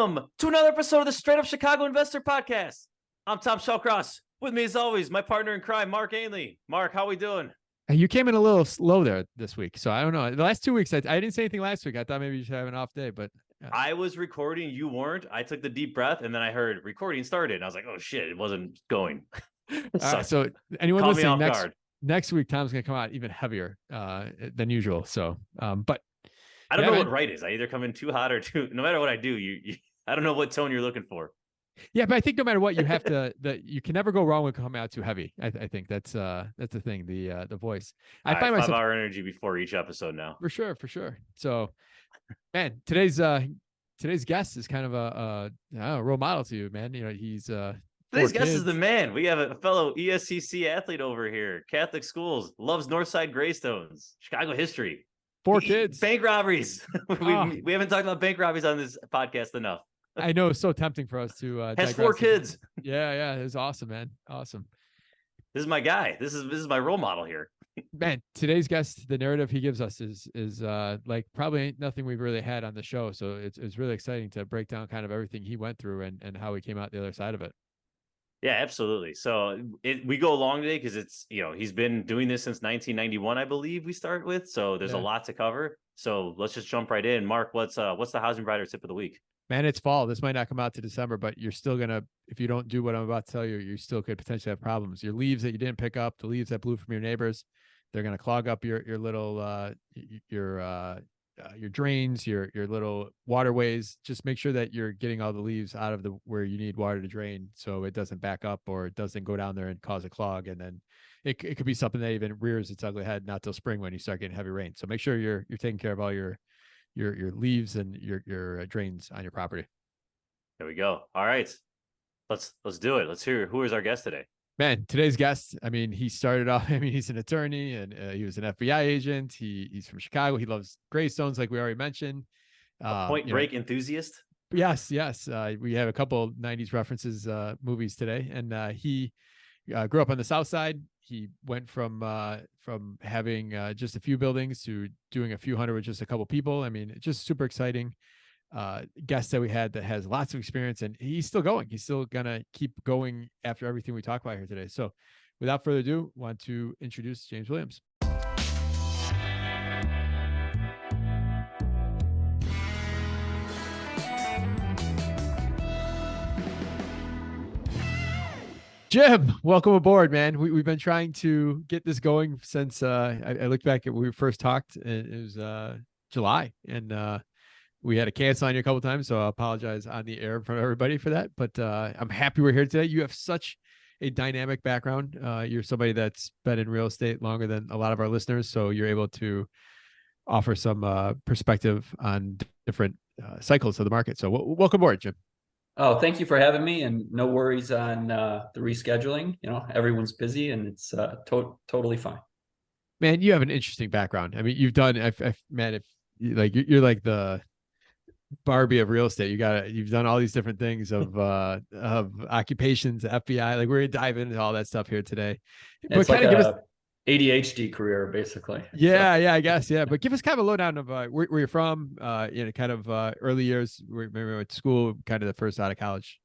Welcome to another episode of the Straight Up Chicago Investor Podcast. I'm Tom Shellcross. With me, as always, my partner in crime, Mark Ainley. Mark, how we doing? You came in a little slow there this week, so I don't know. The last 2 weeks, I didn't say anything last week. I thought maybe you should have an off day, but I was recording, you weren't. I took the deep breath, and then I heard recording started, and I was like, "Oh shit, it wasn't going." So anyone Caught me listening, off guard. next week, Tom's gonna come out even heavier than usual. So, but I don't know what right is. I either come in too hot or too. No matter what I do, I don't know what tone you're looking for. Yeah, but I think no matter what, you have to. You can never go wrong with coming out too heavy. I think that's the thing. The voice. I find myself 5-hour energy before each episode now. For sure. So, man, today's guest is kind of a role model to you, man. You know, he's today's guest is the man. We have a fellow ESCC athlete over here. Catholic schools, loves Northside graystones, Chicago history. 4 kids, bank robberies. We haven't talked about bank robberies on this podcast enough. I know, it's so tempting for us to has 4 kids. Yeah, it's awesome, man. Awesome. This is my guy. This is my role model here. Man, today's guest, the narrative he gives us is like probably ain't nothing we've really had on the show. So it's really exciting to break down kind of everything he went through and how he came out the other side of it. Yeah, absolutely. So we go long today because it's, he's been doing this since 1991, I believe we start with. So there's a lot to cover. So let's just jump right in. Mark, what's the housing provider tip of the week? Man, it's fall. This might not come out to December, but you're still if you don't do what I'm about to tell you, you still could potentially have problems. Your leaves that you didn't pick up, the leaves that blew from your neighbors, they're going to clog up your little your drains, your little waterways. Just make sure that you're getting all the leaves out of where you need water to drain, so it doesn't back up or it doesn't go down there and cause a clog. And then it could be something that even rears its ugly head not till spring when you start getting heavy rain. So make sure you're taking care of all your leaves and your drains on your property. There we go. All right, let's do it. Let's hear who is our guest today. Man, today's guest, I mean, he started off, he's an attorney and he was an FBI agent. He's from Chicago. He loves graystones, like we already mentioned. Point Break enthusiast. Yes. We have a couple 90s references, movies today. And he grew up on the South Side. He went from having just a few buildings to doing a few hundred with just a couple people. I mean, just super exciting guest that we had that has lots of experience, and he's still going. He's still gonna keep going after everything we talk about here today. So without further ado, want to introduce James Williams. Jim, welcome aboard, man. We've been trying to get this going since I looked back at when we first talked. It was July, and we had to cancel on you a couple of times, so I apologize on the air in front of everybody for that. But I'm happy we're here today. You have such a dynamic background. You're somebody that's been in real estate longer than a lot of our listeners, so you're able to offer some perspective on different cycles of the market. So welcome aboard, Jim. Oh, thank you for having me, and no worries on the rescheduling. Everyone's busy, and it's totally fine. Man, you have an interesting background. I mean, you've done, you're like the Barbie of real estate. You've done all these different things of occupations, FBI. Like, we're gonna dive into all that stuff here today. It's like a ADHD career, basically. Yeah, I guess. Yeah, but give us kind of a lowdown of where you're from. Kind of early years. Maybe we went to school, kind of the first out of college.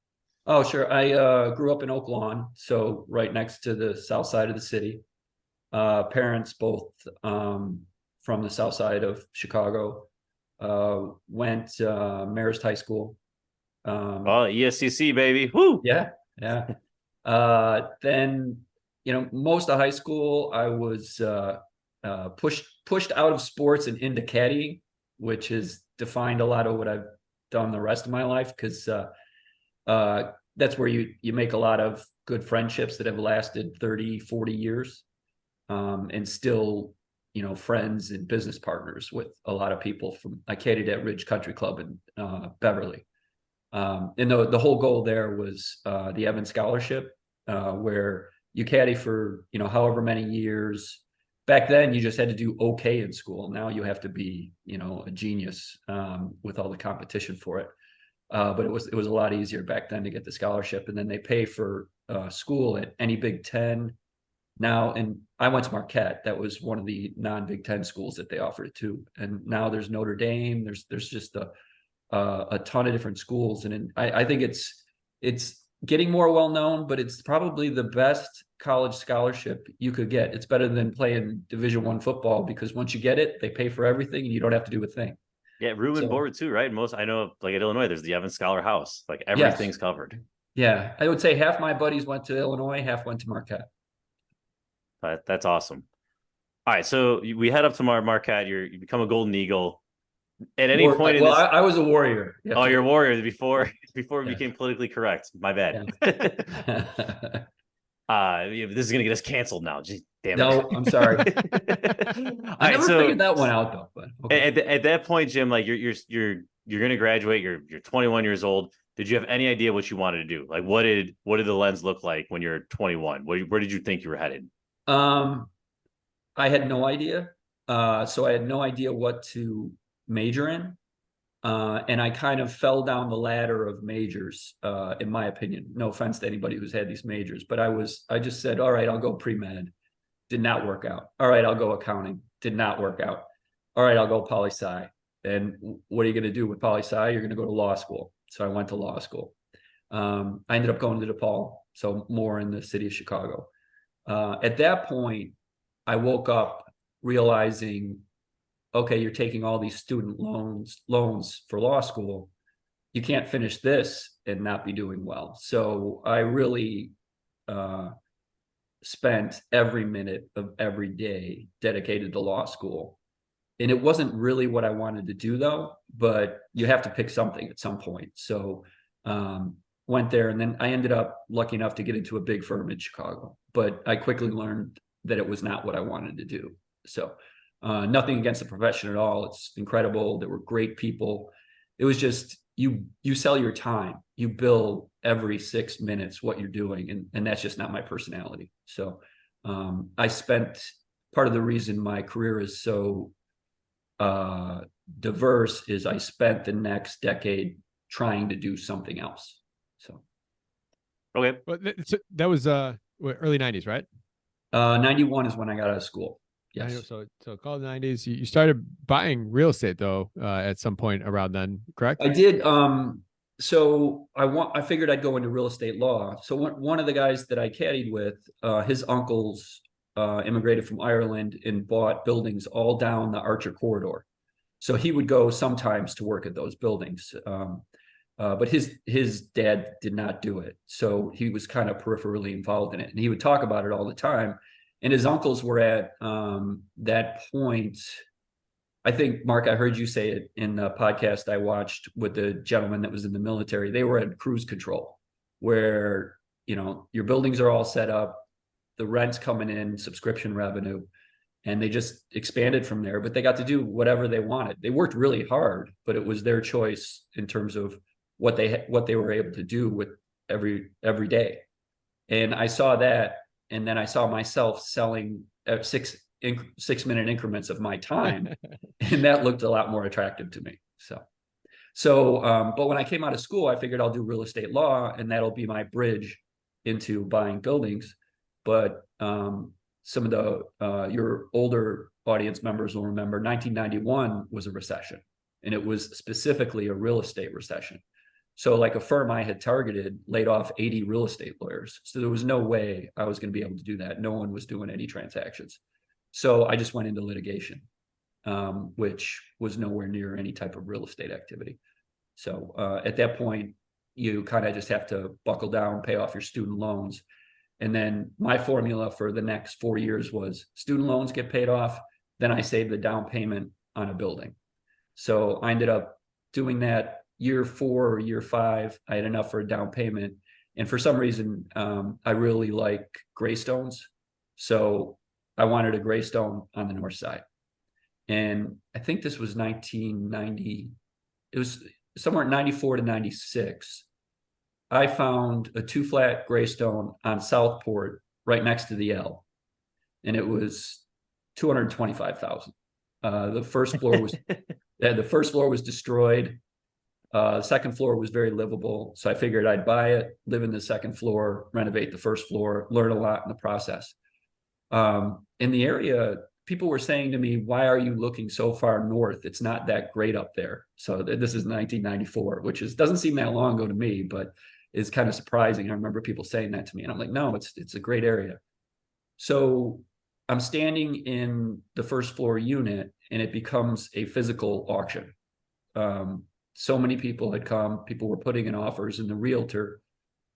Oh, sure. I grew up in Oak Lawn, so right next to the south side of the city. Parents both from the south side of Chicago. Went Marist High School. ESCC, baby. Woo! Yeah. Then, most of high school, I was pushed out of sports and into caddying, which has defined a lot of what I've done the rest of my life, because that's where you make a lot of good friendships that have lasted 30, 40 years, and still friends and business partners with a lot of people I caddied at Ridge Country Club in Beverly. And the whole goal there was the Evans Scholarship, where you caddy for, however many years. Back then, you just had to do okay in school. Now you have to be, a genius with all the competition for it. But it was a lot easier back then to get the scholarship. And then they pay for school at any Big Ten. Now, and I went to Marquette. That was one of the non-Big Ten schools that they offered it to. And now there's Notre Dame. There's just a ton of different schools. And I think it's getting more well known, but it's probably the best college scholarship you could get. It's better than playing Division I football, because once you get it, they pay for everything and you don't have to do a thing. Yeah, room and board too, right? I know, like at Illinois, there's the Evans Scholar House. Like everything's covered. Yeah, I would say half my buddies went to Illinois, half went to Marquette. That's awesome. All right, so we head up to Marquette. You become a Golden Eagle. At any point in this, I was a Warrior. Oh, you're a Warrior before it became politically correct. My bad. This is gonna get us canceled now. Just damn it. No, I'm sorry. I never figured that one out though. But okay. At that point, Jim, like you're gonna graduate. You're 21 years old. Did you have any idea what you wanted to do? Like, what did the lens look like when you're 21? Where did you think you were headed? I had no idea. So I had no idea what to major in. And I kind of fell down the ladder of majors, in my opinion. No offense to anybody who's had these majors, but I just said, all right, I'll go pre-med. Did not work out. All right, I'll go accounting. Did not work out. All right, I'll go poli-sci. And what are you going to do with poli-sci? You're going to go to law school. So I went to law school. I ended up going to DePaul, so more in the city of Chicago. At that point, I woke up realizing, okay, you're taking all these student loans for law school. You can't finish this and not be doing well. So I really spent every minute of every day dedicated to law school. And it wasn't really what I wanted to do though, but you have to pick something at some point. So went there, and then I ended up lucky enough to get into a big firm in Chicago, but I quickly learned that it was not what I wanted to do. So nothing against the profession at all. It's incredible. There were great people. It was just, you sell your time, you bill every 6 minutes what you're doing. And that's just not my personality. So I spent, part of the reason my career is so diverse is I spent the next decade trying to do something else. So. Okay. Well, that was early 90s, right? 91 is when I got out of school. Yes. So call the 90s. You started buying real estate though at some point around then, correct? I did. So I figured I'd go into real estate law. So one of the guys that I caddied with, his uncles immigrated from Ireland and bought buildings all down the Archer corridor. So he would go sometimes to work at those buildings. But his dad did not do it. So he was kind of peripherally involved in it. And he would talk about it all the time. And his uncles were at that point. I think, Mark, I heard you say it in the podcast I watched with the gentleman that was in the military. They were at cruise control, where, your buildings are all set up, the rent's coming in, subscription revenue, and they just expanded from there. But they got to do whatever they wanted. They worked really hard, but it was their choice in terms of what they were able to do with every day. And I saw that, and then I saw myself selling at 6-minute increments of my time, and that looked a lot more attractive to me. But when I came out of school, I figured I'll do real estate law, and that'll be my bridge into buying buildings. But some of your older audience members will remember 1991 was a recession, and it was specifically a real estate recession. So like a firm I had targeted laid off 80 real estate lawyers. So there was no way I was going to be able to do that. No one was doing any transactions. So I just went into litigation, which was nowhere near any type of real estate activity. So at that point, you kind of just have to buckle down, pay off your student loans. And then my formula for the next 4 years was student loans get paid off, then I save the down payment on a building. So I ended up doing that. Year 4 or year 5, I had enough for a down payment. And for some reason, I really like graystones. So I wanted a graystone on the north side. And I think this was 1990. It was somewhere in 94 to 96. I found a 2-flat graystone on Southport right next to the L. And it was $225,000. The first floor was destroyed. The second floor was very livable. So I figured I'd buy it, live in the second floor, renovate the first floor, learn a lot in the process. In the area, people were saying to me, why are you looking so far north? It's not that great up there. So this is 1994, which doesn't seem that long ago to me, but is kind of surprising. I remember people saying that to me, and I'm like, no, it's a great area. So I'm standing in the first floor unit, and it becomes a physical auction. So many people had come, people were putting in offers, and the realtor,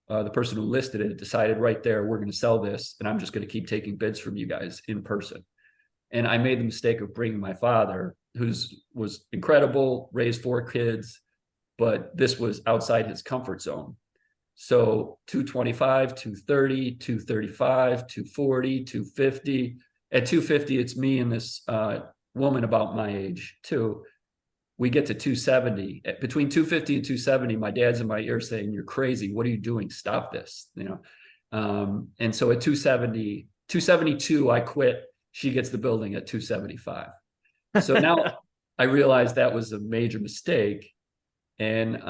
the person who listed it, decided right there, we're going to sell this, and I'm just going to keep taking bids from you guys in person. And I made the mistake of bringing my father, was incredible, raised 4 kids, but this was outside his comfort zone. So 225, 230, 235, 240, 250. At 250, it's me and this woman about my age too. We get to 270. Between 250 and 270, my dad's in my ear saying, "You're crazy. What are you doing? Stop this." And so at 270, 272, I quit. She gets the building at 275. So now I realized that was a major mistake. And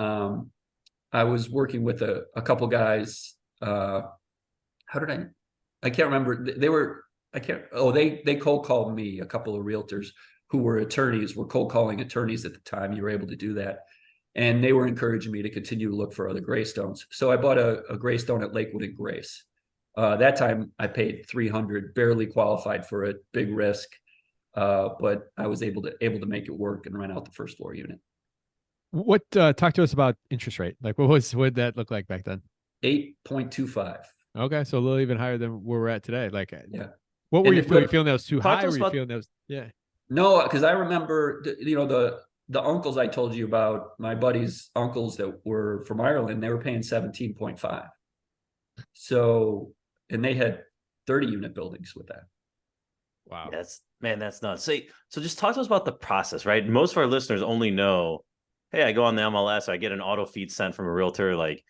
I was working with a couple guys. I can't remember. They cold called me, a couple of realtors who were attorneys, were cold calling attorneys at the time. You were able to do that. And they were encouraging me to continue to look for other graystones. So I bought a graystone at Lakewood and Grace. That time I paid $300, barely qualified for it, big risk. But I was able to make it work and rent out the first floor unit. What talk to us about interest rate? Like what did that look like back then? 8.25. Okay, so a little even higher than where we're at today. Like, yeah. What were you feeling? You feeling that was too high? Were you feeling that was No, because I remember, the uncles I told you about, my buddies' uncles that were from Ireland, they were paying 17.5. So, and they had 30 unit buildings with that. Wow. That's nuts. So just talk to us about the process, right? Most of our listeners only know, hey, I go on the MLS, I get an auto feed sent from a realtor. Like,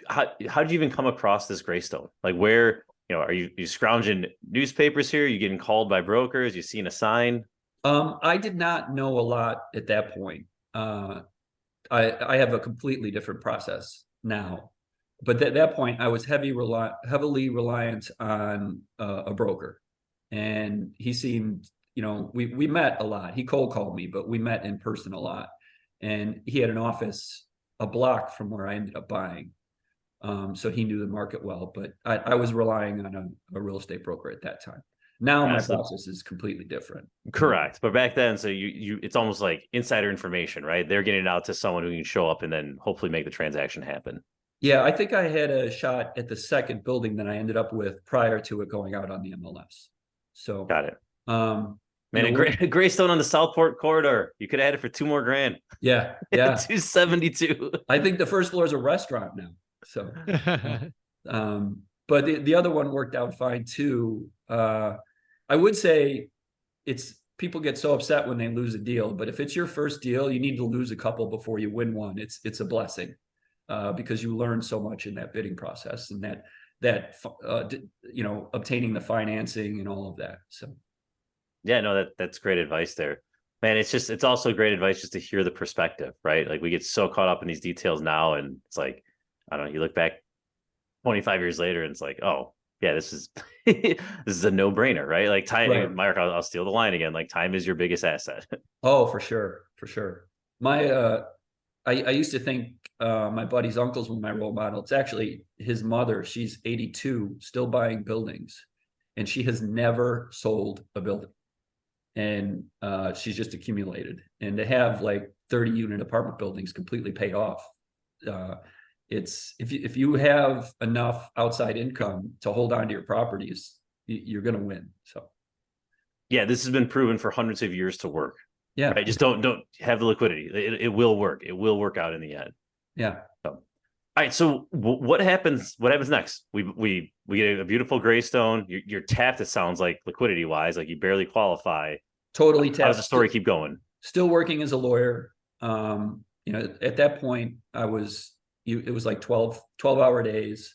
how did you even come across this graystone? Like, where, are you scrounging newspapers here? Are you getting called by brokers? You seen a sign? I did not know a lot at that point. I have a completely different process now, but at that point I was heavily reliant on a broker, and he seemed, we met a lot. He cold called me, but we met in person a lot, and he had an office a block from where I ended up buying. So he knew the market well, but I was relying on a real estate broker at that time. Now my process is completely different. Correct. But back then, so you it's almost like insider information, right? They're getting it out to someone who can show up and then hopefully make the transaction happen. Yeah, I think I had a shot at the second building that I ended up with prior to it going out on the MLS. So got it. Graystone on the Southport corridor. You could have had it for $2 more grand. Yeah. 272. I think the first floor is a restaurant now. So, but the other one worked out fine too. I would say people get so upset when they lose a deal, but if it's your first deal, you need to lose a couple before you win one. It's a blessing, because you learn so much in that bidding process, and that obtaining the financing and all of that. So, yeah, no, that's great advice there, man. It's also great advice just to hear the perspective, right? Like, we get so caught up in these details now, and it's like, I don't know, you look back 25 years later and it's like, oh yeah, this is this is a no-brainer, right? Like, time, right. Mark, I'll steal the line again. Like, time is your biggest asset. Oh, for sure. My I used to think my buddy's uncles were my role model. It's actually his mother. She's 82, still buying buildings, and she has never sold a building. And she's just accumulated. And to have like 30 unit apartment buildings completely paid off, it's if you have enough outside income to hold on to your properties, you're going to win. So, yeah, this has been proven for hundreds of years to work. Yeah, right? Just don't have the liquidity. It will work. It will work out in the end. Yeah. So, all right. So what happens? What happens next? We get a beautiful graystone. You're tapped. It sounds like, liquidity wise, like you barely qualify. Totally tapped. How does the story keep going? Still working as a lawyer. At that point, it was like 12-hour days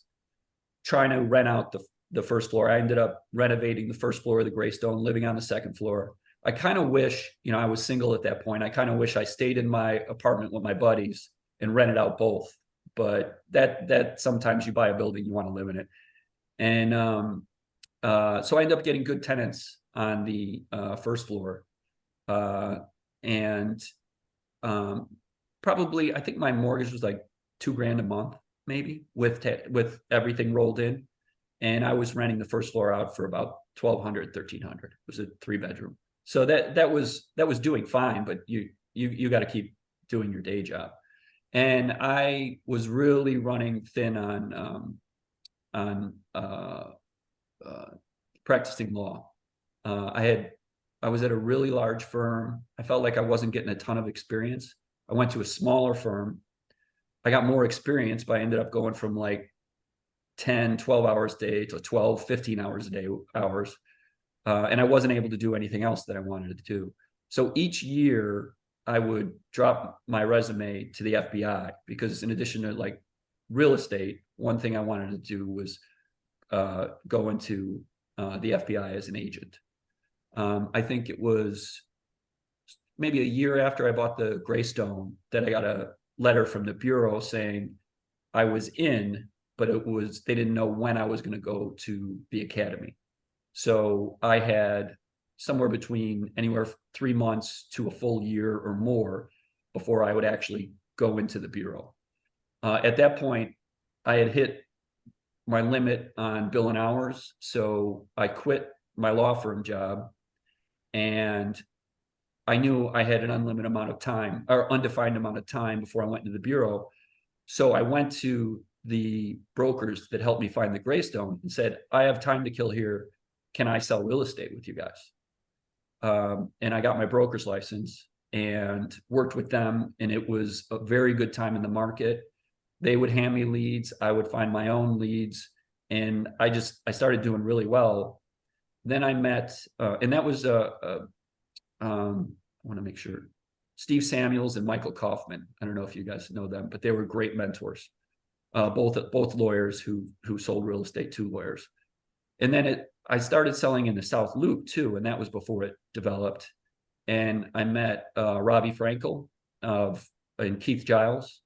trying to rent out the first floor. I ended up renovating the first floor of the graystone, living on the second floor. I kind of wish, I was single at that point. I kind of wish I stayed in my apartment with my buddies and rented out both. But that sometimes you buy a building, you want to live in it. And so I ended up getting good tenants on the first floor. And probably, I think my mortgage was like $2,000 a month, maybe with everything rolled in. And I was renting the first floor out for about $1,200, $1,300. It was a 3-bedroom. So that was doing fine, but you got to keep doing your day job. And I was really running thin on practicing law. I was at a really large firm. I felt like I wasn't getting a ton of experience. I went to a smaller firm. I got more experience, but I ended up going from like 10, 12 hours a day to 12, 15 hours a day hours. And I wasn't able to do anything else that I wanted to do. So each year I would drop my resume to the FBI, because in addition to like real estate, one thing I wanted to do was go into the FBI as an agent. I think it was maybe a year after I bought the graystone that I got a letter from the bureau saying I was in, but they didn't know when I was going to go to the academy. So I had somewhere between anywhere 3 months to a full year or more before I would actually go into the bureau. At that point, I had hit my limit on billing hours. So I quit my law firm job, and I knew I had an unlimited amount of time, or undefined amount of time, before I went into the bureau. So I went to the brokers that helped me find the graystone and said, I have time to kill here. Can I sell real estate with you guys? And I got my broker's license and worked with them. And it was a very good time in the market. They would hand me leads. I would find my own leads. And I started doing really well. Then I met, and that was, I want to make sure, Steve Samuels and Michael Kaufman. I don't know if you guys know them, but they were great mentors. Both lawyers who sold real estate to lawyers. And then I started selling in the South Loop too, and that was before it developed. And I met Robbie Frankel and Keith Giles.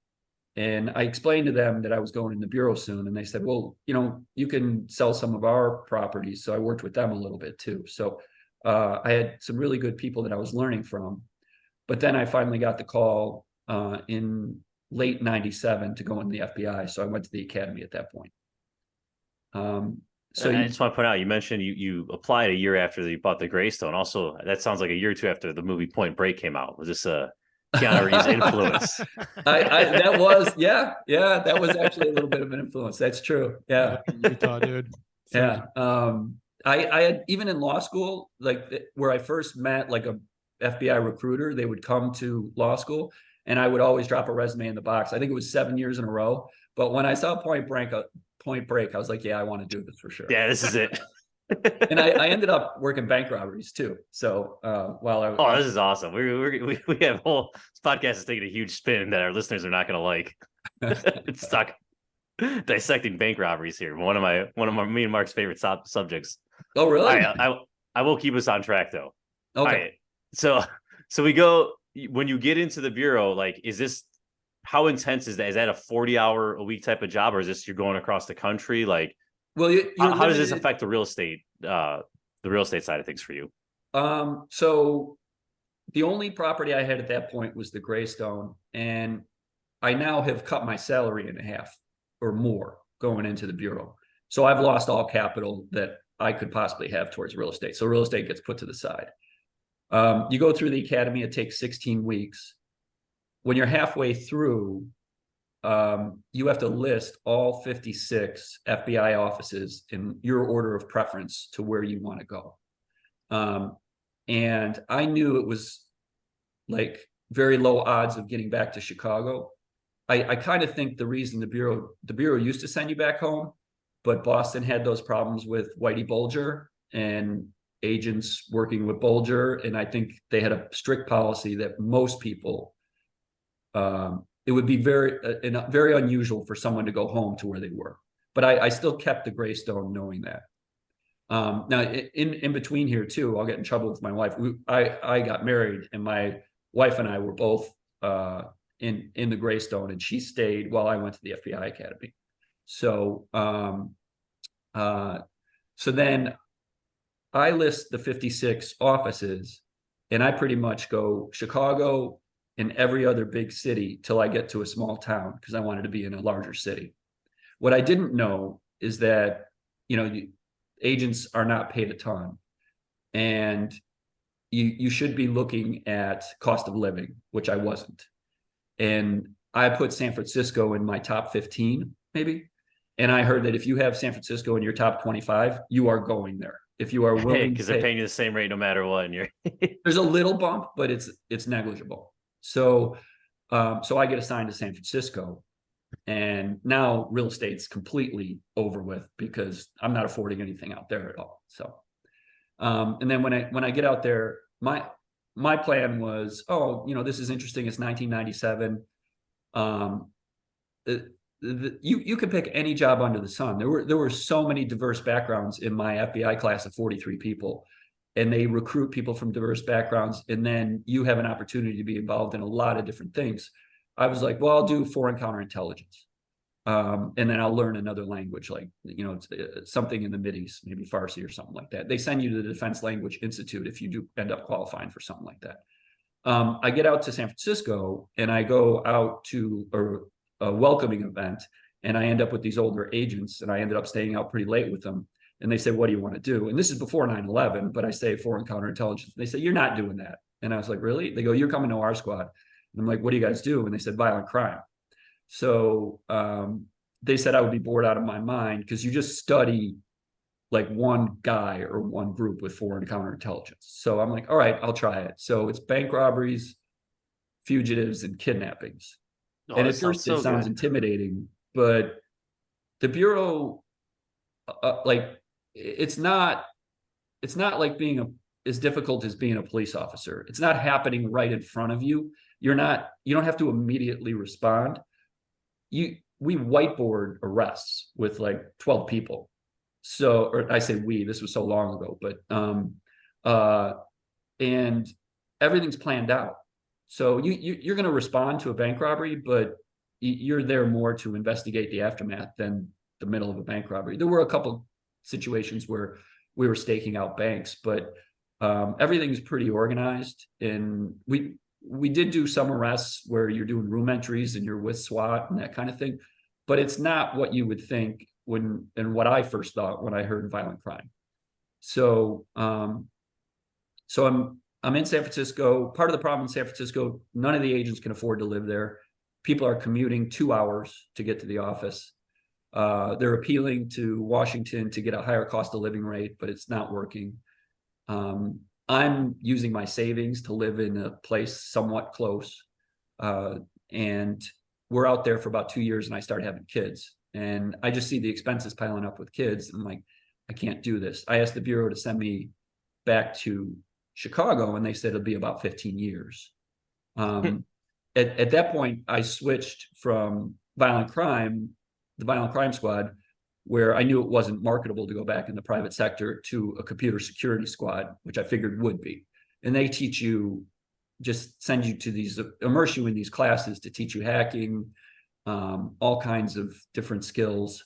And I explained to them that I was going in the bureau soon. And they said, well, you can sell some of our properties. So I worked with them a little bit too. So I had some really good people that I was learning from. But then I finally got the call in late 97 to go in the FBI. So I went to the academy at that point. So I just want to point out, you mentioned you applied a year after you bought the graystone. Also, that sounds like a year or two after the movie Point Break came out. Was this a Keanu Reeves influence? That was actually a little bit of an influence. That's true. Yeah. Utah, dude. Yeah. I had, even in law school, like where I first met like a FBI recruiter, they would come to law school and I would always drop a resume in the box. I think it was 7 years in a row. But when I saw Point Break, I was like, yeah, I want to do this for sure. Yeah, this is it. And I ended up working bank robberies too. So this is awesome. We have whole, this podcast is taking a huge spin that our listeners are not going to like. It's stuck dissecting bank robberies here. One of me and Mark's favorite subjects. Oh, really? I will keep us on track though. Okay. So we go, when you get into the bureau, like, how intense is that? Is that a 40-hour a week type of job, or is this you're going across the country? Like, well, how does this affect the real estate side of things for you? So the only property I had at that point was the graystone, and I now have cut my salary in half or more going into the bureau. So I've lost all capital that I could possibly have towards real estate. So real estate gets put to the side. You go through the academy, it takes 16 weeks. When you're halfway through, you have to list all 56 FBI offices in your order of preference to where you want to go. And I knew it was like very low odds of getting back to Chicago. I kind of think the reason the bureau used to send you back home, but Boston had those problems with Whitey Bulger and agents working with Bulger. And I think they had a strict policy that most people, it would be very unusual for someone to go home to where they were. But I still kept the graystone knowing that. Now, in between here too, I'll get in trouble with my wife. I got married, and my wife and I were both in the graystone, and she stayed while I went to the FBI Academy. So then I list the 56 offices, and I pretty much go Chicago and every other big city till I get to a small town because I wanted to be in a larger city. What I didn't know is that, agents are not paid a ton, and you should be looking at cost of living, which I wasn't. And I put San Francisco in my top 15, maybe. And I heard that if you have San Francisco in your top 25, you are going there. If you are willing, because they're paying you the same rate no matter what, and you're there's a little bump, but it's negligible. So I get assigned to San Francisco, and now real estate's completely over with because I'm not affording anything out there at all. So, and then when I get out there, my plan was, this is interesting. It's 1997. You could pick any job under the sun. There were so many diverse backgrounds in my FBI class of 43 people, and they recruit people from diverse backgrounds, and then you have an opportunity to be involved in a lot of different things. I was like, well, I'll do foreign counterintelligence, and then I'll learn another language, like something in the Mideast, maybe Farsi or something like that. They send you to the Defense Language Institute if you do end up qualifying for something like that. I get out to San Francisco, and I go out to a welcoming event, and I end up with these older agents, and I ended up staying out pretty late with them. And they say, what do you want to do? And this is before 9/11, but I say foreign counterintelligence. They say, you're not doing that. And I was like, really? They go, you're coming to our squad. And I'm like, what do you guys do? And they said, violent crime. So they said I would be bored out of my mind because you just study like one guy or one group with foreign counterintelligence. So I'm like, all right, I'll try it. So it's bank robberies, fugitives, and kidnappings. And at first it sounds intimidating, but the Bureau, it's not like being as difficult as being a police officer. It's not happening right in front of you. You don't have to immediately respond. We whiteboard arrests with like 12 people. So, or I say we, this was so long ago, but and everything's planned out. So you're going to respond to a bank robbery, but you're there more to investigate the aftermath than the middle of a bank robbery. There were a couple situations where we were staking out banks, but everything's pretty organized. And we did do some arrests where you're doing room entries and you're with SWAT and that kind of thing, but it's not what you would think and what I first thought when I heard violent crime. So I'm in San Francisco. Part of the problem in San Francisco, none of the agents can afford to live there. People are commuting 2 hours to get to the office. They're appealing to Washington to get a higher cost of living rate, but it's not working. I'm using my savings to live in a place somewhat close. And we're out there for about 2 years, and I started having kids. And I just see the expenses piling up with kids. I'm like, I can't do this. I asked the Bureau to send me back to Chicago, and they said it'll be about 15 years. At that point, I switched from the violent crime squad, where I knew it wasn't marketable to go back in the private sector, to a computer security squad, which I figured would be. And they teach you, just send you to immerse you in these classes to teach you hacking, all kinds of different skills.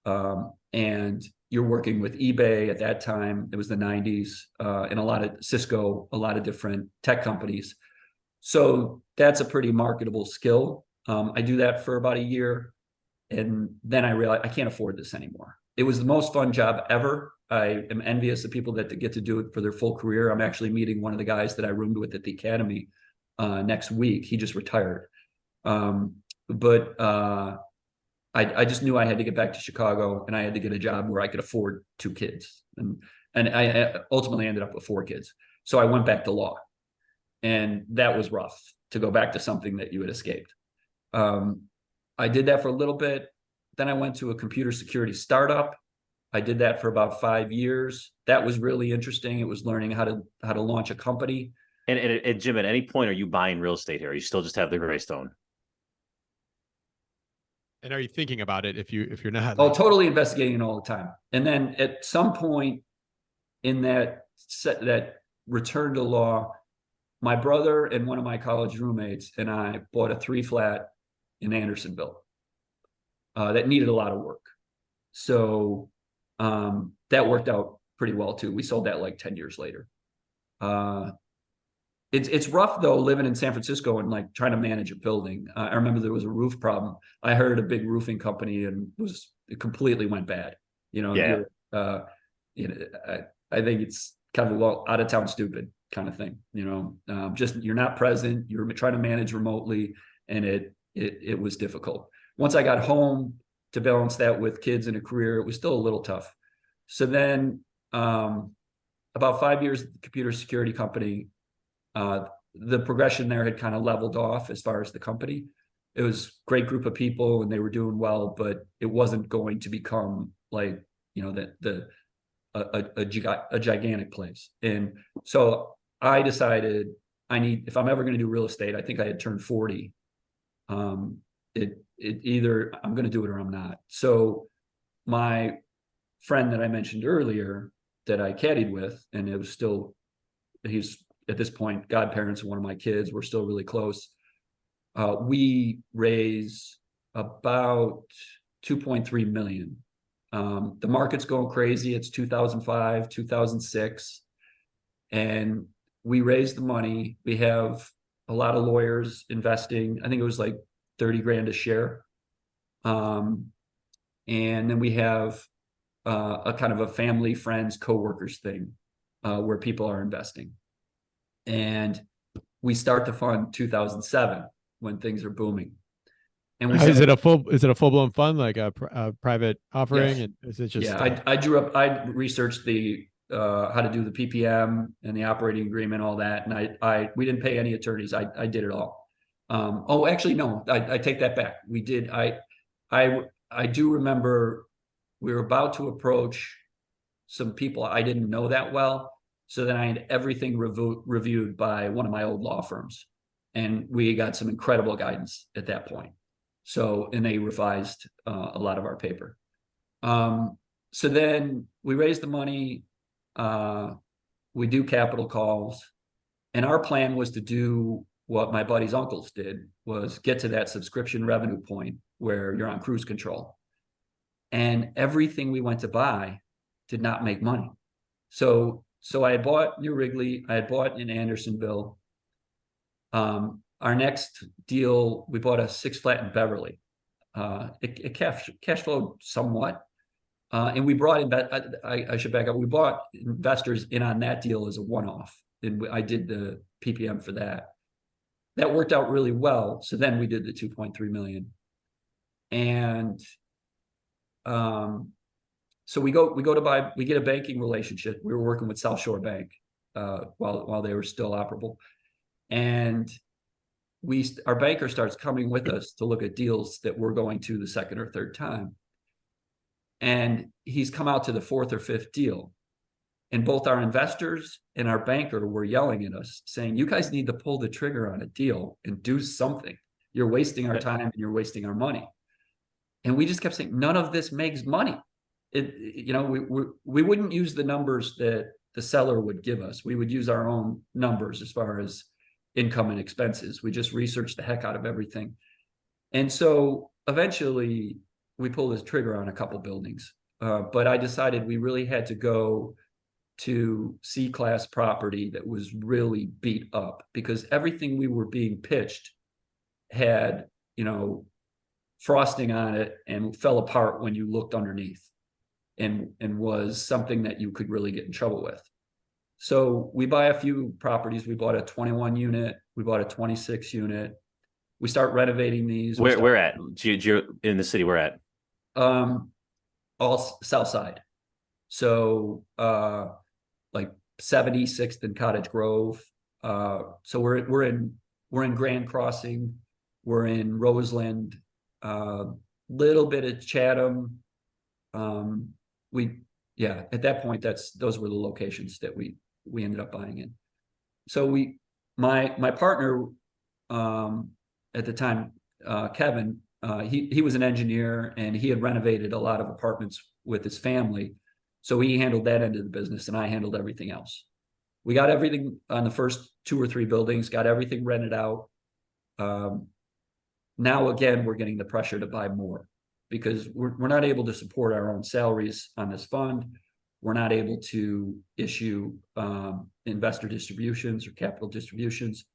And you're working with eBay at that time. It was the 90s, and a lot of Cisco, a lot of different tech companies. So that's a pretty marketable skill. I do that for about a year, and then I realized I can't afford this anymore. It was the most fun job ever. I am envious of people that get to do it for their full career. I'm actually meeting one of the guys that I roomed with at the academy next week. He just retired. But I just knew I had to get back to Chicago, and I had to get a job where I could afford 2 kids. And I ultimately ended up with 4 kids. So I went back to law, and that was rough to go back to something that you had escaped. I did that for a little bit. Then I went to a computer security startup. I did that for about 5 years. That was really interesting. It was learning how to launch a company. And Jim, at any point, are you buying real estate here? Or you still just have the graystone? And are you thinking about it if you're not? Oh, totally investigating it all the time. And then at some point in that return to law, my brother and one of my college roommates and I bought a 3-flat in Andersonville that needed a lot of work. So that worked out pretty well too. We sold that like 10 years later. It's rough though, living in San Francisco and like trying to manage a building. I remember there was a roof problem. I hired a big roofing company and it completely went bad. You know, I think it's kind of a out of town stupid kind of thing. You know, just you're not present. You're trying to manage remotely, and it was difficult. Once I got home to balance that with kids and a career, it was still a little tough. So then, about 5 years at the computer security company. The progression there had kind of leveled off as far as the company. It was a great group of people and they were doing well, but it wasn't going to become like, you know, a gigantic place. And so I decided if I'm ever going to do real estate, I think I had turned 40. Either I'm going to do it or I'm not. So my friend that I mentioned earlier that I caddied with, and it was still, he's at this point, godparents of one of my kids, we're still really close. We raise about 2.3 million. The market's going crazy. It's 2005, 2006. And we raised the money. We have a lot of lawyers investing. I think it was like 30 grand a share. And then we have a kind of a family, friends, coworkers thing where people are investing. And we start to fund 2007 when things are booming. And we is it a full blown fund, like a private offering? Yes. And is it just? Yeah, I researched the how to do the PPM and the operating agreement, all that, and we didn't pay any attorneys. I did it all. Oh, actually, no, I take that back. We did. I do remember we were about to approach some people I didn't know that well. So then I had everything reviewed by one of my old law firms. And we got some incredible guidance at that point. So, and they revised a lot of our paper. So then we raise the money, we do capital calls. And our plan was to do what my buddy's uncles did, was get to that subscription revenue point where you're on cruise control. And everything we went to buy did not make money. So I had bought New Wrigley, I had bought in Andersonville. Our next deal, we bought a 6 flat in Beverly. It cash flowed somewhat. And we brought in, I should back up, we brought investors in on that deal as a one-off. And I did the PPM for that. That worked out really well. So then we did the 2.3 million. And so we get a banking relationship. We were working with South Shore Bank while they were still operable. And our banker starts coming with us to look at deals that we're going to the second or third time. And he's come out to the fourth or fifth deal. And both our investors and our banker were yelling at us saying, you guys need to pull the trigger on a deal and do something. You're wasting our time and you're wasting our money. And we just kept saying, none of this makes money. We wouldn't use the numbers that the seller would give us. We would use our own numbers as far as income and expenses. We just researched the heck out of everything. And so eventually we pulled the trigger on a couple buildings. But I decided we really had to go to C-class property that was really beat up, because everything we were being pitched had, frosting on it and fell apart when you looked underneath, and was something that you could really get in trouble with. So we buy a few properties. We bought a 21 unit. We bought a 26 unit. We start renovating these. Where at? In the city, we're at? All South Side. So like 76th and Cottage Grove. So we're in Grand Crossing. We're in Roseland. Little bit of Chatham. At that point, those were the locations that we ended up buying in. So my partner at the time, Kevin, he was an engineer and he had renovated a lot of apartments with his family. So he handled that end of the business and I handled everything else. We got everything on the first 2 or 3 buildings, got everything rented out. Now, again, we're getting the pressure to buy more because we're not able to support our own salaries on this fund. We're not able to issue investor distributions or capital distributions.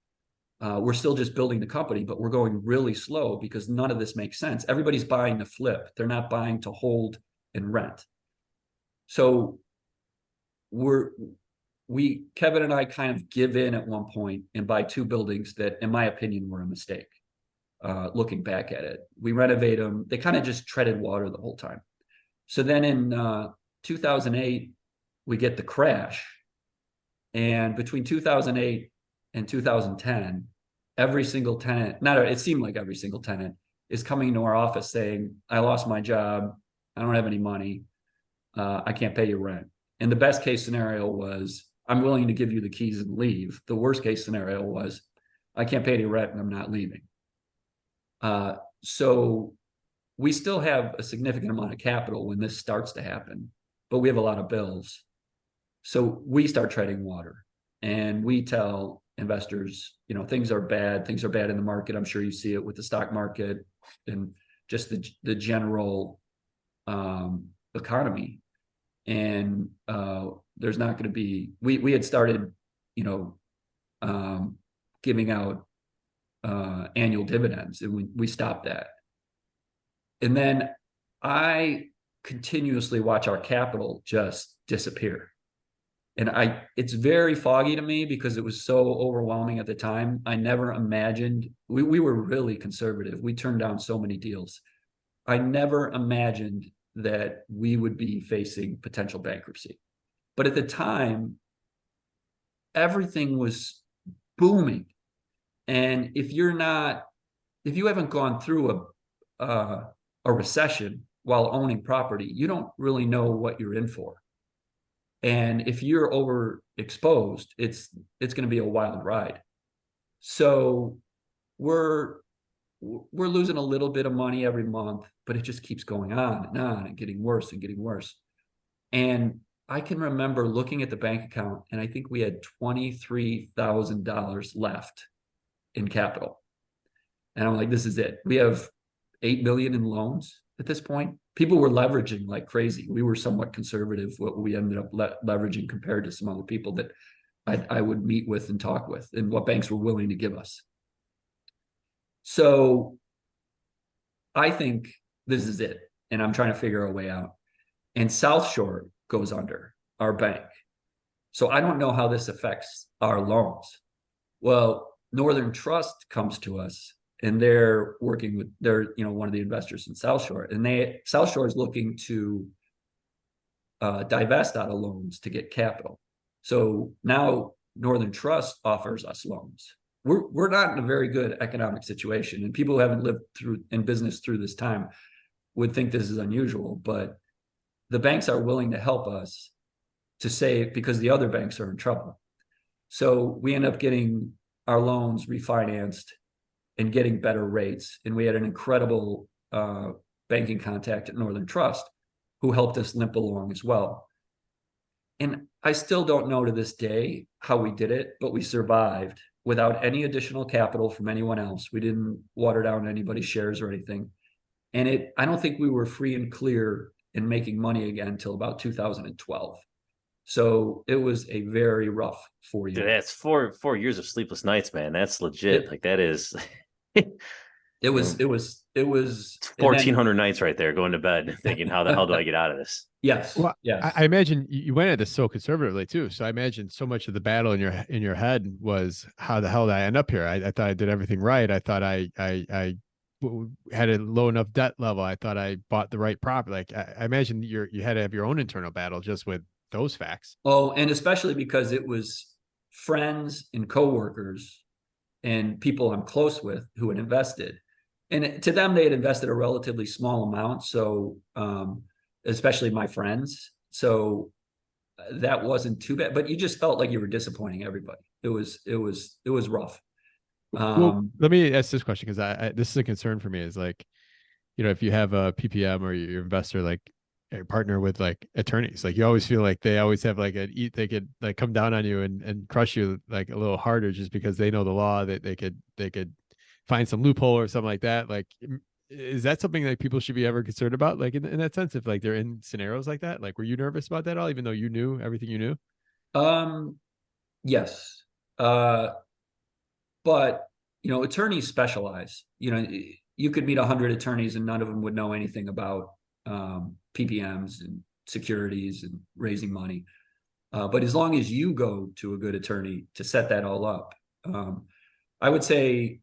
We're still just building the company, but we're going really slow because none of this makes sense. Everybody's buying to flip. They're not buying to hold and rent. So Kevin and I kind of give in at one point and buy 2 buildings that, in my opinion, were a mistake. Looking back at it, we renovate them. They kind of just treaded water the whole time. So then in 2008, we get the crash. And between 2008 and 2010, every single tenant, it seemed like every single tenant is coming to our office saying, I lost my job. I don't have any money. I can't pay your rent. And the best case scenario was, I'm willing to give you the keys and leave. The worst case scenario was, I can't pay your rent and I'm not leaving. So we still have a significant amount of capital when this starts to happen, but we have a lot of bills. So we start treading water, and we tell investors, things are bad. Things are bad in the market. I'm sure you see it with the stock market and just the general economy. And there's not going to be, we had started, giving out annual dividends, and we stopped that. And then I continuously watch our capital just disappear. And it's very foggy to me because it was so overwhelming at the time. I never imagined, we were really conservative. We turned down so many deals. I never imagined that we would be facing potential bankruptcy. But at the time, everything was booming. And if you haven't gone through a recession while owning property, you don't really know what you're in for. And if you're overexposed, it's going to be a wild ride. So we're losing a little bit of money every month, but it just keeps going on and getting worse and getting worse. And I can remember looking at the bank account, and I think we had $23,000 left in capital. And I'm like, this is it. We have $8 million in loans at this point. People were leveraging like crazy. We were somewhat conservative, what we ended up leveraging compared to some other people that I would meet with and talk with, and what banks were willing to give us. So I think this is it. And I'm trying to figure a way out. And South Shore goes under, our bank. So I don't know how this affects our loans. Well, Northern Trust comes to us, and they're working with, one of the investors in South Shore, and South Shore is looking to divest out of loans to get capital. So now Northern Trust offers us loans. We're not in a very good economic situation, and people who haven't lived through in business through this time would think this is unusual, but the banks are willing to help us to save because the other banks are in trouble. So we end up getting our loans refinanced and getting better rates. And we had an incredible banking contact at Northern Trust who helped us limp along as well. And I still don't know to this day how we did it, but we survived without any additional capital from anyone else. We didn't water down anybody's shares or anything. And I don't think we were free and clear in making money again until about 2012. So it was a very rough 4 years. Dude, that's 4 years of sleepless nights, man. That's legit. Like that is. It was 1,400 nights right there going to bed thinking, how the hell do I get out of this? Yes. Well, yes. I imagine you went at this so conservatively too. So I imagine so much of the battle in your head was, how the hell did I end up here? I thought I did everything right. I thought I had a low enough debt level. I thought I bought the right property. Like I imagine you had to have your own internal battle just with those facts. Oh, and especially because it was friends and coworkers and people I'm close with who had invested. And to them, they had invested a relatively small amount. So, especially my friends. So that wasn't too bad, but you just felt like you were disappointing everybody. It was rough. Well, let me ask this question, because this is a concern for me, is like, if you have a PPM or your investor, like a partner with like attorneys, like you always feel like they always have like they could like come down on you and crush you like a little harder just because they know the law, that they could find some loophole or something like that. Like, is that something that people should be ever concerned about? Like in that sense, if like they're in scenarios like that, like were you nervous about that at all, even though you knew everything you knew? Yes. But attorneys specialize. You could meet 100 attorneys and none of them would know anything about PPMs and securities and raising money. But as long as you go to a good attorney to set that all up, I would say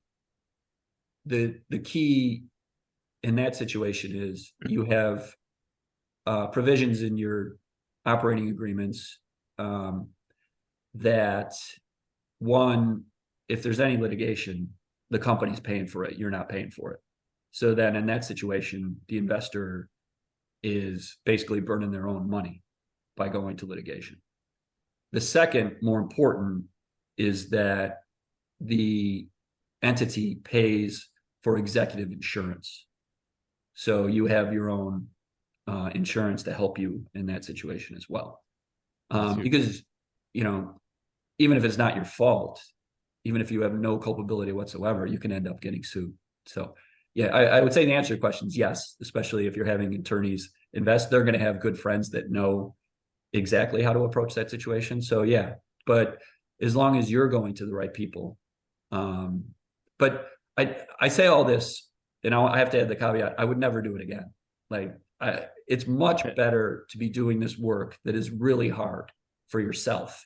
the key in that situation is you have provisions in your operating agreements that, one, if there's any litigation, the company's paying for it, you're not paying for it. So then in that situation, the investor is basically burning their own money by going to litigation. The second, more important, is that the entity pays for executive insurance. So you have your own insurance to help you in that situation as well. Because, even if it's not your fault, even if you have no culpability whatsoever, you can end up getting sued. So yeah, I would say the answer to your question is yes, especially if you're having attorneys invest, they're going to have good friends that know exactly how to approach that situation. So yeah, but as long as you're going to the right people. But I say all this, I have to add the caveat, I would never do it again. Like it's much better to be doing this work that is really hard for yourself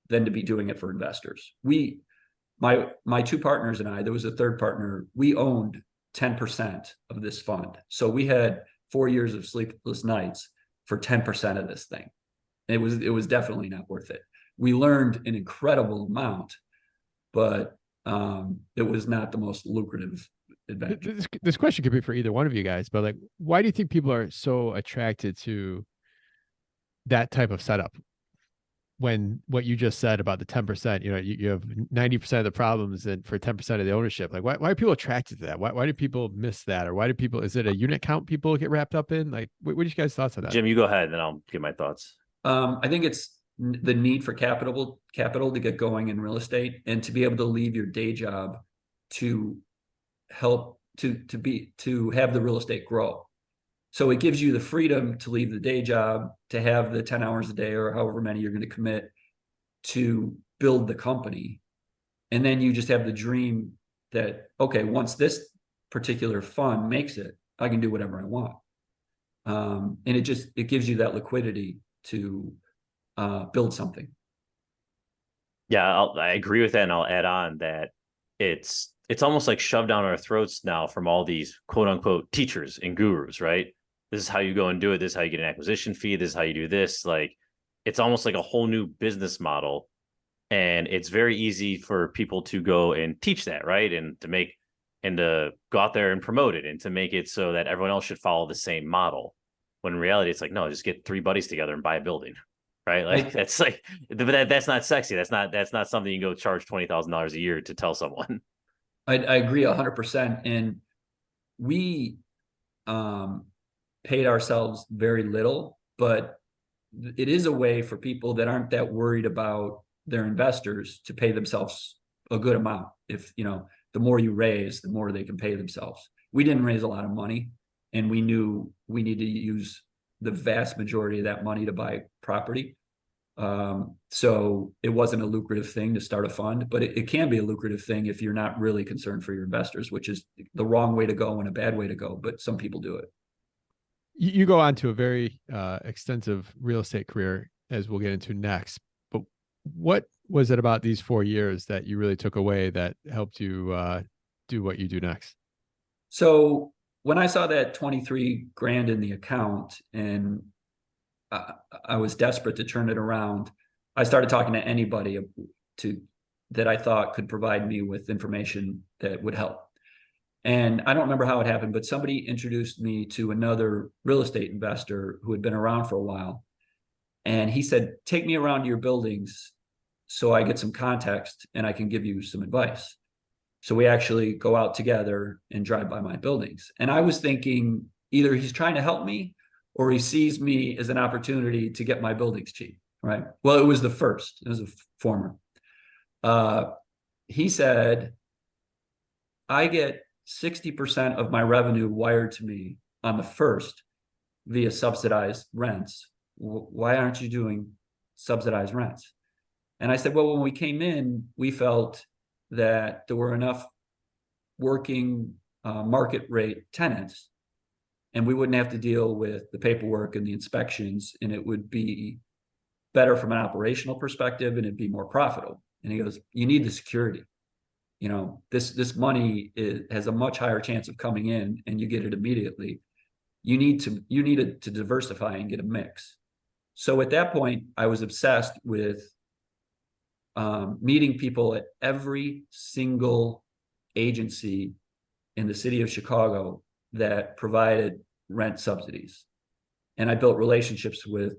than to be doing it for investors. My two partners and I, there was a third partner, we owned 10% of this fund. So we had 4 years of sleepless nights for 10% of this thing. It was definitely not worth it. We learned an incredible amount, but it was not the most lucrative adventure. This question could be for either one of you guys, but like, why do you think people are so attracted to that type of setup? When what you just said about the 10%, you have 90% of the problems and for 10% of the ownership, like why are people attracted to that? Why do people miss that? Or why do people, is it a unit count people get wrapped up in? Like, what are you guys' thoughts on that? Jim, you go ahead, then I'll give my thoughts. I think it's the need for capital to get going in real estate and to be able to leave your day job to help to have the real estate grow. So it gives you the freedom to leave the day job, to have the 10 hours a day or however many you're going to commit to build the company. And then you just have the dream that, okay, once this particular fund makes it, I can do whatever I want. And it gives you that liquidity to build something. Yeah, I agree with that. And I'll add on that it's almost like shoved down our throats now from all these quote unquote teachers and gurus, right? This is how you go and do it. This is how you get an acquisition fee. This is how you do this. Like, it's almost like a whole new business model. And it's very easy for people to go and teach that, right? And to go out there and promote it and to make it so that everyone else should follow the same model. When in reality, it's like, no, just get 3 buddies together and buy a building, right? Like that's like, but that's not sexy. That's not something you can go charge $20,000 a year to tell someone. I agree 100%. And we paid ourselves very little, but it is a way for people that aren't that worried about their investors to pay themselves a good amount. If, the more you raise, the more they can pay themselves. We didn't raise a lot of money, and we knew we need to use the vast majority of that money to buy property. So it wasn't a lucrative thing to start a fund, but it can be a lucrative thing if you're not really concerned for your investors, which is the wrong way to go and a bad way to go, but some people do it. You go on to a very extensive real estate career, as we'll get into next. But what was it about these 4 years that you really took away that helped you do what you do next? So when I saw that 23 grand in the account and I was desperate to turn it around, I started talking to anybody that I thought could provide me with information that would help. And I don't remember how it happened, but somebody introduced me to another real estate investor who had been around for a while. And he said, take me around to your buildings so I get some context and I can give you some advice. So we actually go out together and drive by my buildings. And I was thinking either he's trying to help me or he sees me as an opportunity to get my buildings cheap, right? Well, it was the first. It was a former. He said, I get 60% of my revenue wired to me on the first via subsidized rents. Why aren't you doing subsidized rents? And I said, well, when we came in, we felt that there were enough working market rate tenants, and we wouldn't have to deal with the paperwork and the inspections, and it would be better from an operational perspective, and it'd be more profitable. And he goes, you need the security. You know, this money has a much higher chance of coming in, and you get it immediately. You needed to diversify and get a mix. So at that point, I was obsessed with meeting people at every single agency in the city of Chicago that provided rent subsidies. And I built relationships with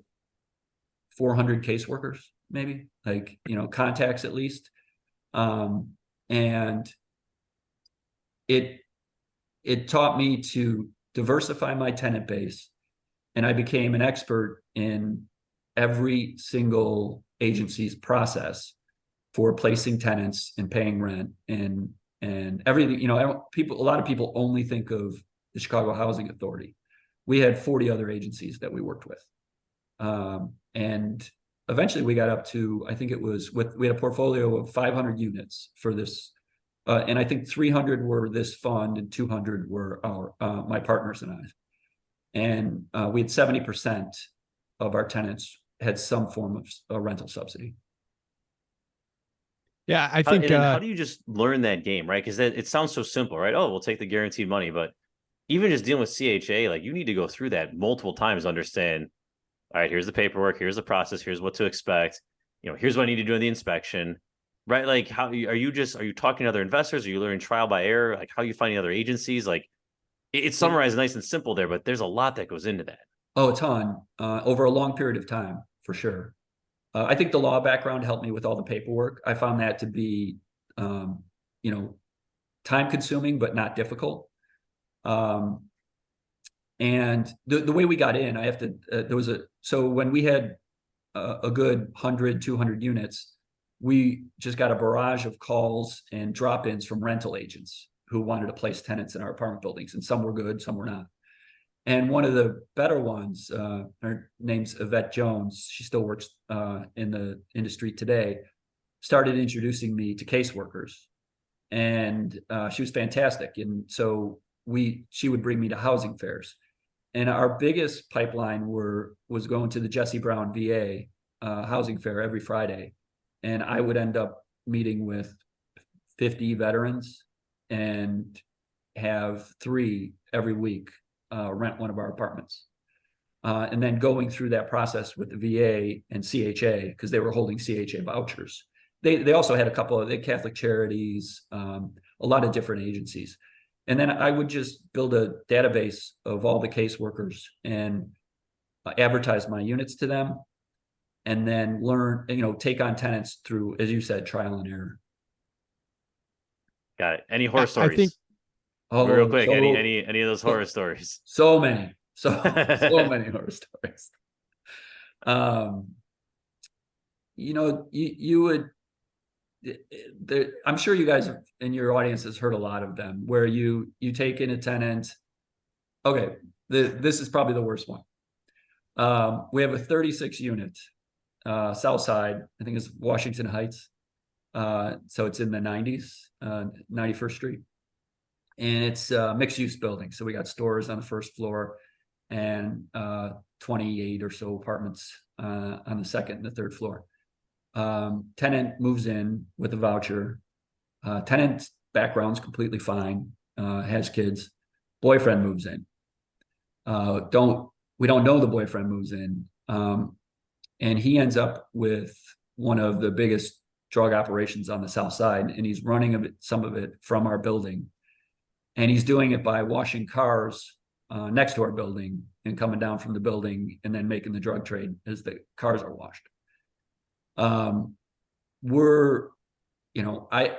400 caseworkers, maybe, like, you know, contacts at least. And it taught me to diversify my tenant base. And I became an expert in every single agency's process for placing tenants and paying rent and everything. You know, a lot of people only think of the Chicago Housing Authority. We had 40 other agencies that we worked with. And eventually we got up to, I think it was we had a portfolio of 500 units for this. And I think 300 were this fund and 200 were my partners and I. And we had 70% of our tenants had some form of a rental subsidy. Yeah, I think. How do you just learn that game, right? Because it sounds so simple, right? Oh, we'll take the guaranteed money, but even just dealing with CHA, like, you need to go through that multiple times to understand. All right, here's the paperwork, here's the process, here's what to expect. You know, here's what I need to do in the inspection, right? Like, how are you talking to other investors? Are you learning trial by error? Like, how are you finding other agencies? Like, it's summarized nice and simple there, but there's a lot that goes into that. Oh, a ton, over a long period of time, for sure. I think the law background helped me with all the paperwork. I found that to be, you know, time consuming, but not difficult. And the way we got in, so when we had a good 100, 200 units, we just got a barrage of calls and drop-ins from rental agents who wanted to place tenants in our apartment buildings. And some were good, some were not. And one of the better ones, her name's Yvette Jones, she still works in the industry today, started introducing me to caseworkers. And she was fantastic. And so she would bring me to housing fairs. And our biggest pipeline was going to the Jesse Brown VA housing fair every Friday. And I would end up meeting with 50 veterans and have 3 every week rent one of our apartments. And then going through that process with the VA and CHA, because they were holding CHA vouchers. They also had a couple of Catholic Charities, a lot of different agencies. And then I would just build a database of all the caseworkers and advertise my units to them, and then learn, you know, take on tenants through, as you said, trial and error. Got it. Any horror stories? I think. Oh, real quick, so, any of those horror stories? So many, so many horror stories. You know, you would. I'm sure you guys in your audience has heard a lot of them, where you take in a tenant. Okay, this is probably the worst one. We have a 36 unit, South Side, I think it's Washington Heights. So it's in the 90s, 91st Street. And it's a mixed use building. So we got stores on the first floor and 28 or so apartments on the second and the third floor. Tenant moves in with a voucher. Tenant's background's completely fine, has kids. Boyfriend moves in. We don't know the boyfriend moves in. And he ends up with one of the biggest drug operations on the South Side, and he's running some of it from our building. And he's doing it by washing cars next to our building and coming down from the building and then making the drug trade as the cars are washed. I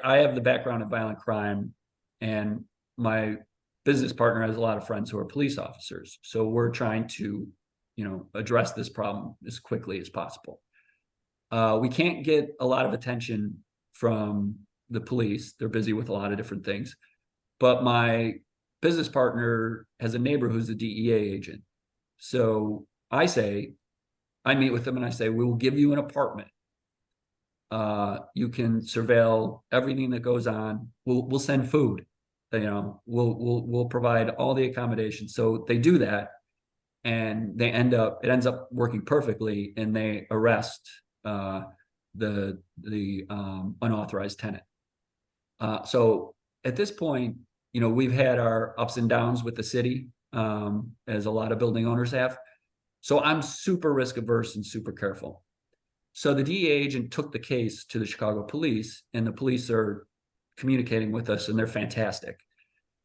have the background in violent crime, and my business partner has a lot of friends who are police officers. So we're trying to, address this problem as quickly as possible. We can't get a lot of attention from the police. They're busy with a lot of different things. but my business partner has a neighbor who's a DEA agent. So I meet with them and I say, we will give you an apartment. You can surveil everything that goes on. We'll send food. We'll provide all the accommodations. So they do that, and it ends up working perfectly, and they arrest the unauthorized tenant. So at this point, we've had our ups and downs with the city, as a lot of building owners have. So I'm super risk averse and super careful. So the DEA agent took the case to the Chicago police, and the police are communicating with us, and they're fantastic.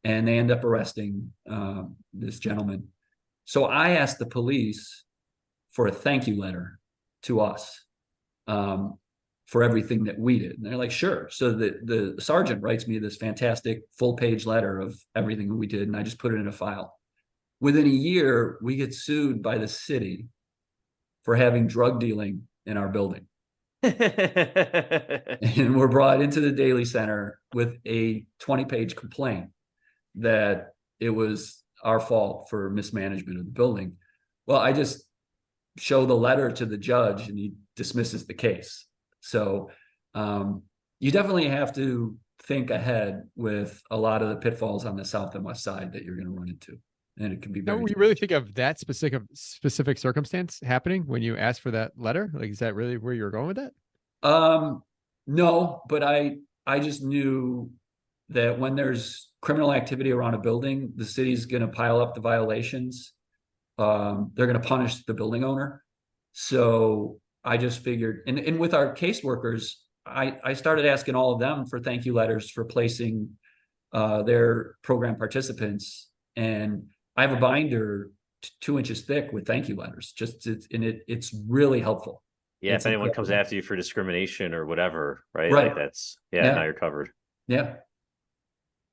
And they end up arresting this gentleman. So I asked the police for a thank you letter to us for everything that we did. And they're like, sure. So the sergeant writes me this fantastic full-page letter of everything that we did, and I just put it in a file. Within a year, we get sued by the city for having drug dealing in our building. And we're brought into the Daily Center with a 20-page complaint that it was our fault for mismanagement of the building. Well, I just show the letter to the judge and he dismisses the case. So you definitely have to think ahead with a lot of the pitfalls on the south and west side that you're going to run into. And it can be very. Now, you really think of that specific circumstance happening when you asked for that letter? Like, is that really where you're going with that? No, but I just knew that when there's criminal activity around a building, the city's going to pile up the violations. They're going to punish the building owner. So I just figured, and with our caseworkers, I started asking all of them for thank you letters for placing their program participants. And I have a binder 2 inches thick with thank you letters. It's really helpful. Yeah, if anyone comes after you for discrimination or whatever, right? Right. Like that's now you're covered. Yeah.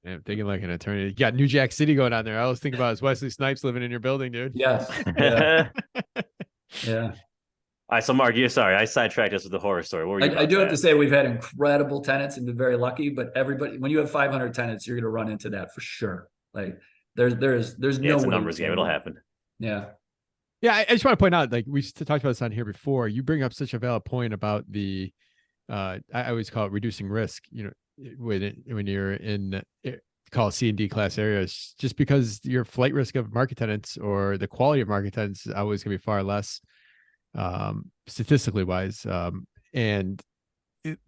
Yeah, I'm thinking like an attorney. You got New Jack City going on there. I was thinking about is Wesley Snipes living in your building, dude. Yes. Yeah. Yeah. All right, so Mark, sorry, I sidetracked us with the horror story. What were you I do have to say we've had incredible tenants and been very lucky, but everybody, when you have 500 tenants, you're going to run into that for sure. Like there's no it's a numbers game. It'll happen. Yeah. Yeah, I just want to point out, like we talked about this on here before. You bring up such a valid point about the, I always call it reducing risk. When you're in call it C and D class areas, just because your flight risk of market tenants or the quality of market tenants is always going to be far less, statistically wise. And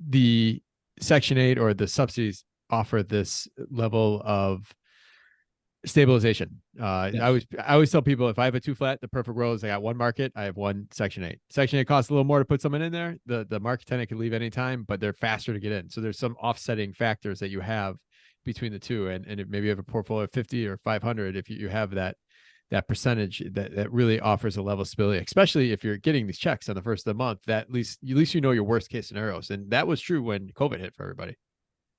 the Section 8 or the subsidies offer this level of stabilization. Yes. I always tell people, if I have a 2-flat, the perfect world is I got one market, I have one Section 8. Section 8 costs a little more to put someone in there. The market tenant can leave anytime, but they're faster to get in. So there's some offsetting factors that you have between the two. And if maybe you have a portfolio of 50 or 500, if you have that percentage that really offers a level of stability, especially if you're getting these checks on the first of the month, that at least you know your worst case scenarios. And that was true when COVID hit for everybody.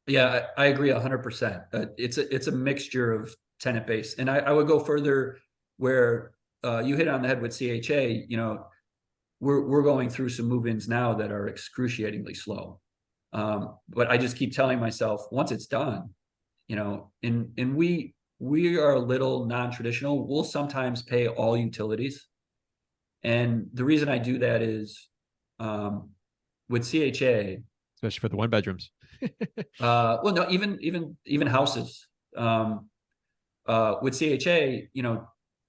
Yeah, I agree 100%. It's a mixture of tenant base. And I would go further where you hit on the head with CHA. We're going through some move-ins now that are excruciatingly slow. But I just keep telling myself, once it's done, and we are a little non-traditional. We'll sometimes pay all utilities. And the reason I do that is with CHA, especially for the 1-bedrooms. well, no, even houses. With CHA,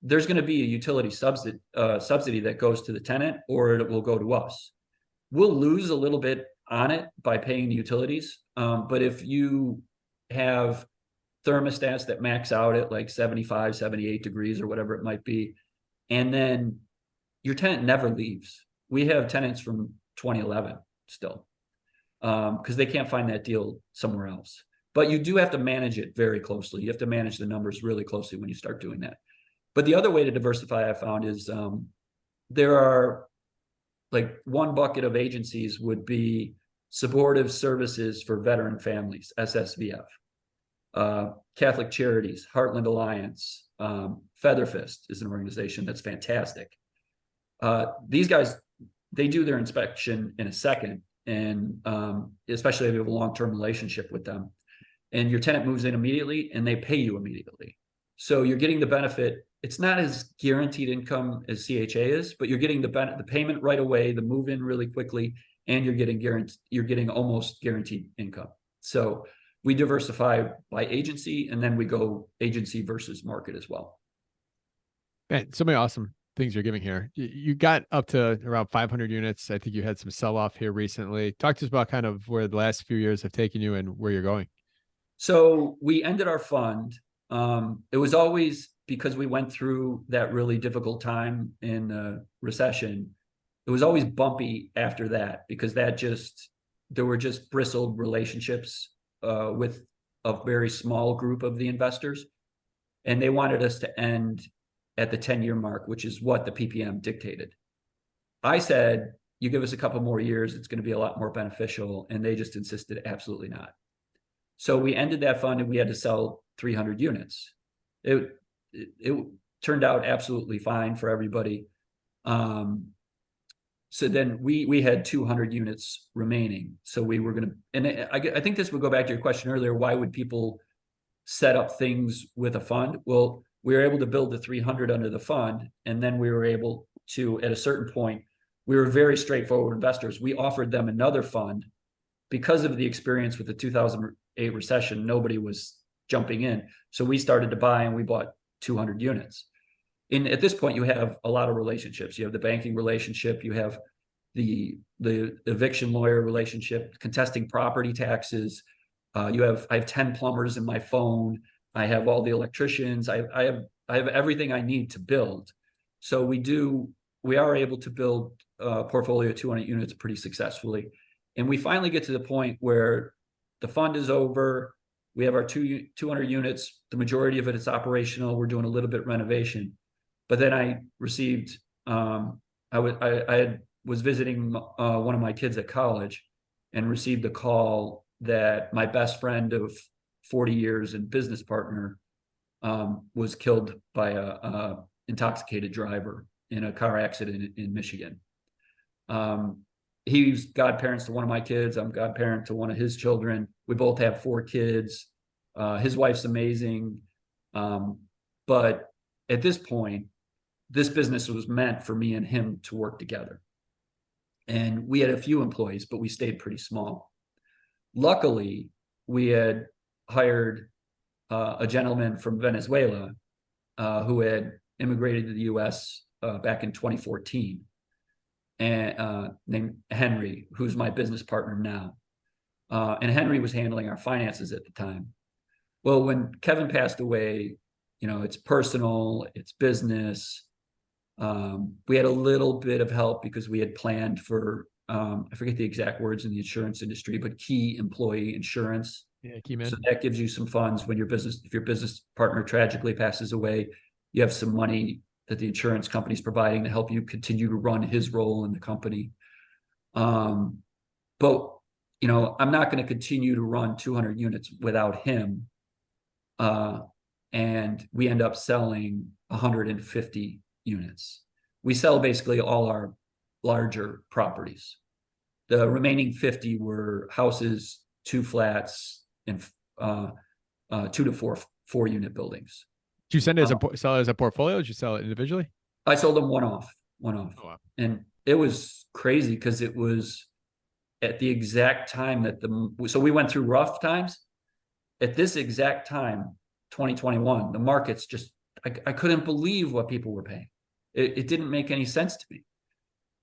there's going to be a utility subsidy that goes to the tenant, or it will go to us. We'll lose a little bit on it by paying the utilities. But if you have thermostats that max out at like 75, 78 degrees or whatever it might be, and then your tenant never leaves. We have tenants from 2011 still, because they can't find that deal somewhere else. But you do have to manage it very closely. You have to manage the numbers really closely when you start doing that. But the other way to diversify, I found, is there are like one bucket of agencies would be supportive services for veteran families, SSVF, Catholic Charities, Heartland Alliance, Featherfist is an organization that's fantastic. These guys, they do their inspection in a second, and especially if you have a long-term relationship with them. and your tenant moves in immediately and they pay you immediately. So you're getting the benefit. It's not as guaranteed income as CHA is, but you're getting the payment right away, the move in really quickly, and you're getting almost guaranteed income. So we diversify by agency, and then we go agency versus market as well. Man, so many awesome things you're giving here. You got up to around 500 units. I think you had some sell off here recently. Talk to us about kind of where the last few years have taken you and where you're going. So we ended our fund. It was always because we went through that really difficult time in the recession. It was always bumpy after that because there were just bristled relationships with a very small group of the investors. And they wanted us to end at the 10-year mark, which is what the PPM dictated. I said, you give us a couple more years, it's going to be a lot more beneficial. And they just insisted, absolutely not. So we ended that fund and we had to sell 300 units. It turned out absolutely fine for everybody. So then we had 200 units remaining. So we were going to, and I think this would go back to your question earlier. Why would people set up things with a fund? Well, we were able to build the 300 under the fund. And then we were able to, at a certain point, we were very straightforward investors. We offered them another fund because of the experience with the 2008 recession. Nobody was jumping in. So we started to buy and we bought 200 units. At this point, you have a lot of relationships. You have the banking relationship, you have the eviction lawyer relationship, contesting property taxes. I have 10 plumbers in my phone. I have all the electricians. I have everything I need to build. So we are able to build a portfolio of 200 units pretty successfully. And we finally get to the point where the fund is over. We have our 200 units. The majority of it is operational. We're doing a little bit of renovation. But then I received, I was visiting one of my kids at college and received a call that my best friend of 40 years and business partner was killed by a intoxicated driver in a car accident in Michigan. He's godparents to one of my kids. I'm godparent to one of his children. We both have 4 kids. His wife's amazing. But at this point, this business was meant for me and him to work together. And we had a few employees, but we stayed pretty small. Luckily, we had hired a gentleman from Venezuela who had immigrated to the U.S. Back in 2014, and named Henry, who's my business partner now. And Henry was handling our finances at the time. Well, when Kevin passed away, it's personal, it's business. We had a little bit of help because we had planned for, I forget the exact words in the insurance industry, but key employee insurance. Yeah, key man. So that gives you some funds when if your business partner tragically passes away, you have some money that the insurance company is providing to help you continue to run his role in the company. But I'm not going to continue to run 200 units without him. And we end up selling 150 units. We sell basically all our larger properties. The remaining 50 were houses, 2 flats, and 2 to 4 unit buildings. Did you sell it as a portfolio? Did you sell it individually? I sold them one off. Oh, wow. And it was crazy because it was at the exact time that so we went through rough times. At this exact time, 2021, the markets just, I couldn't believe what people were paying. It didn't make any sense to me.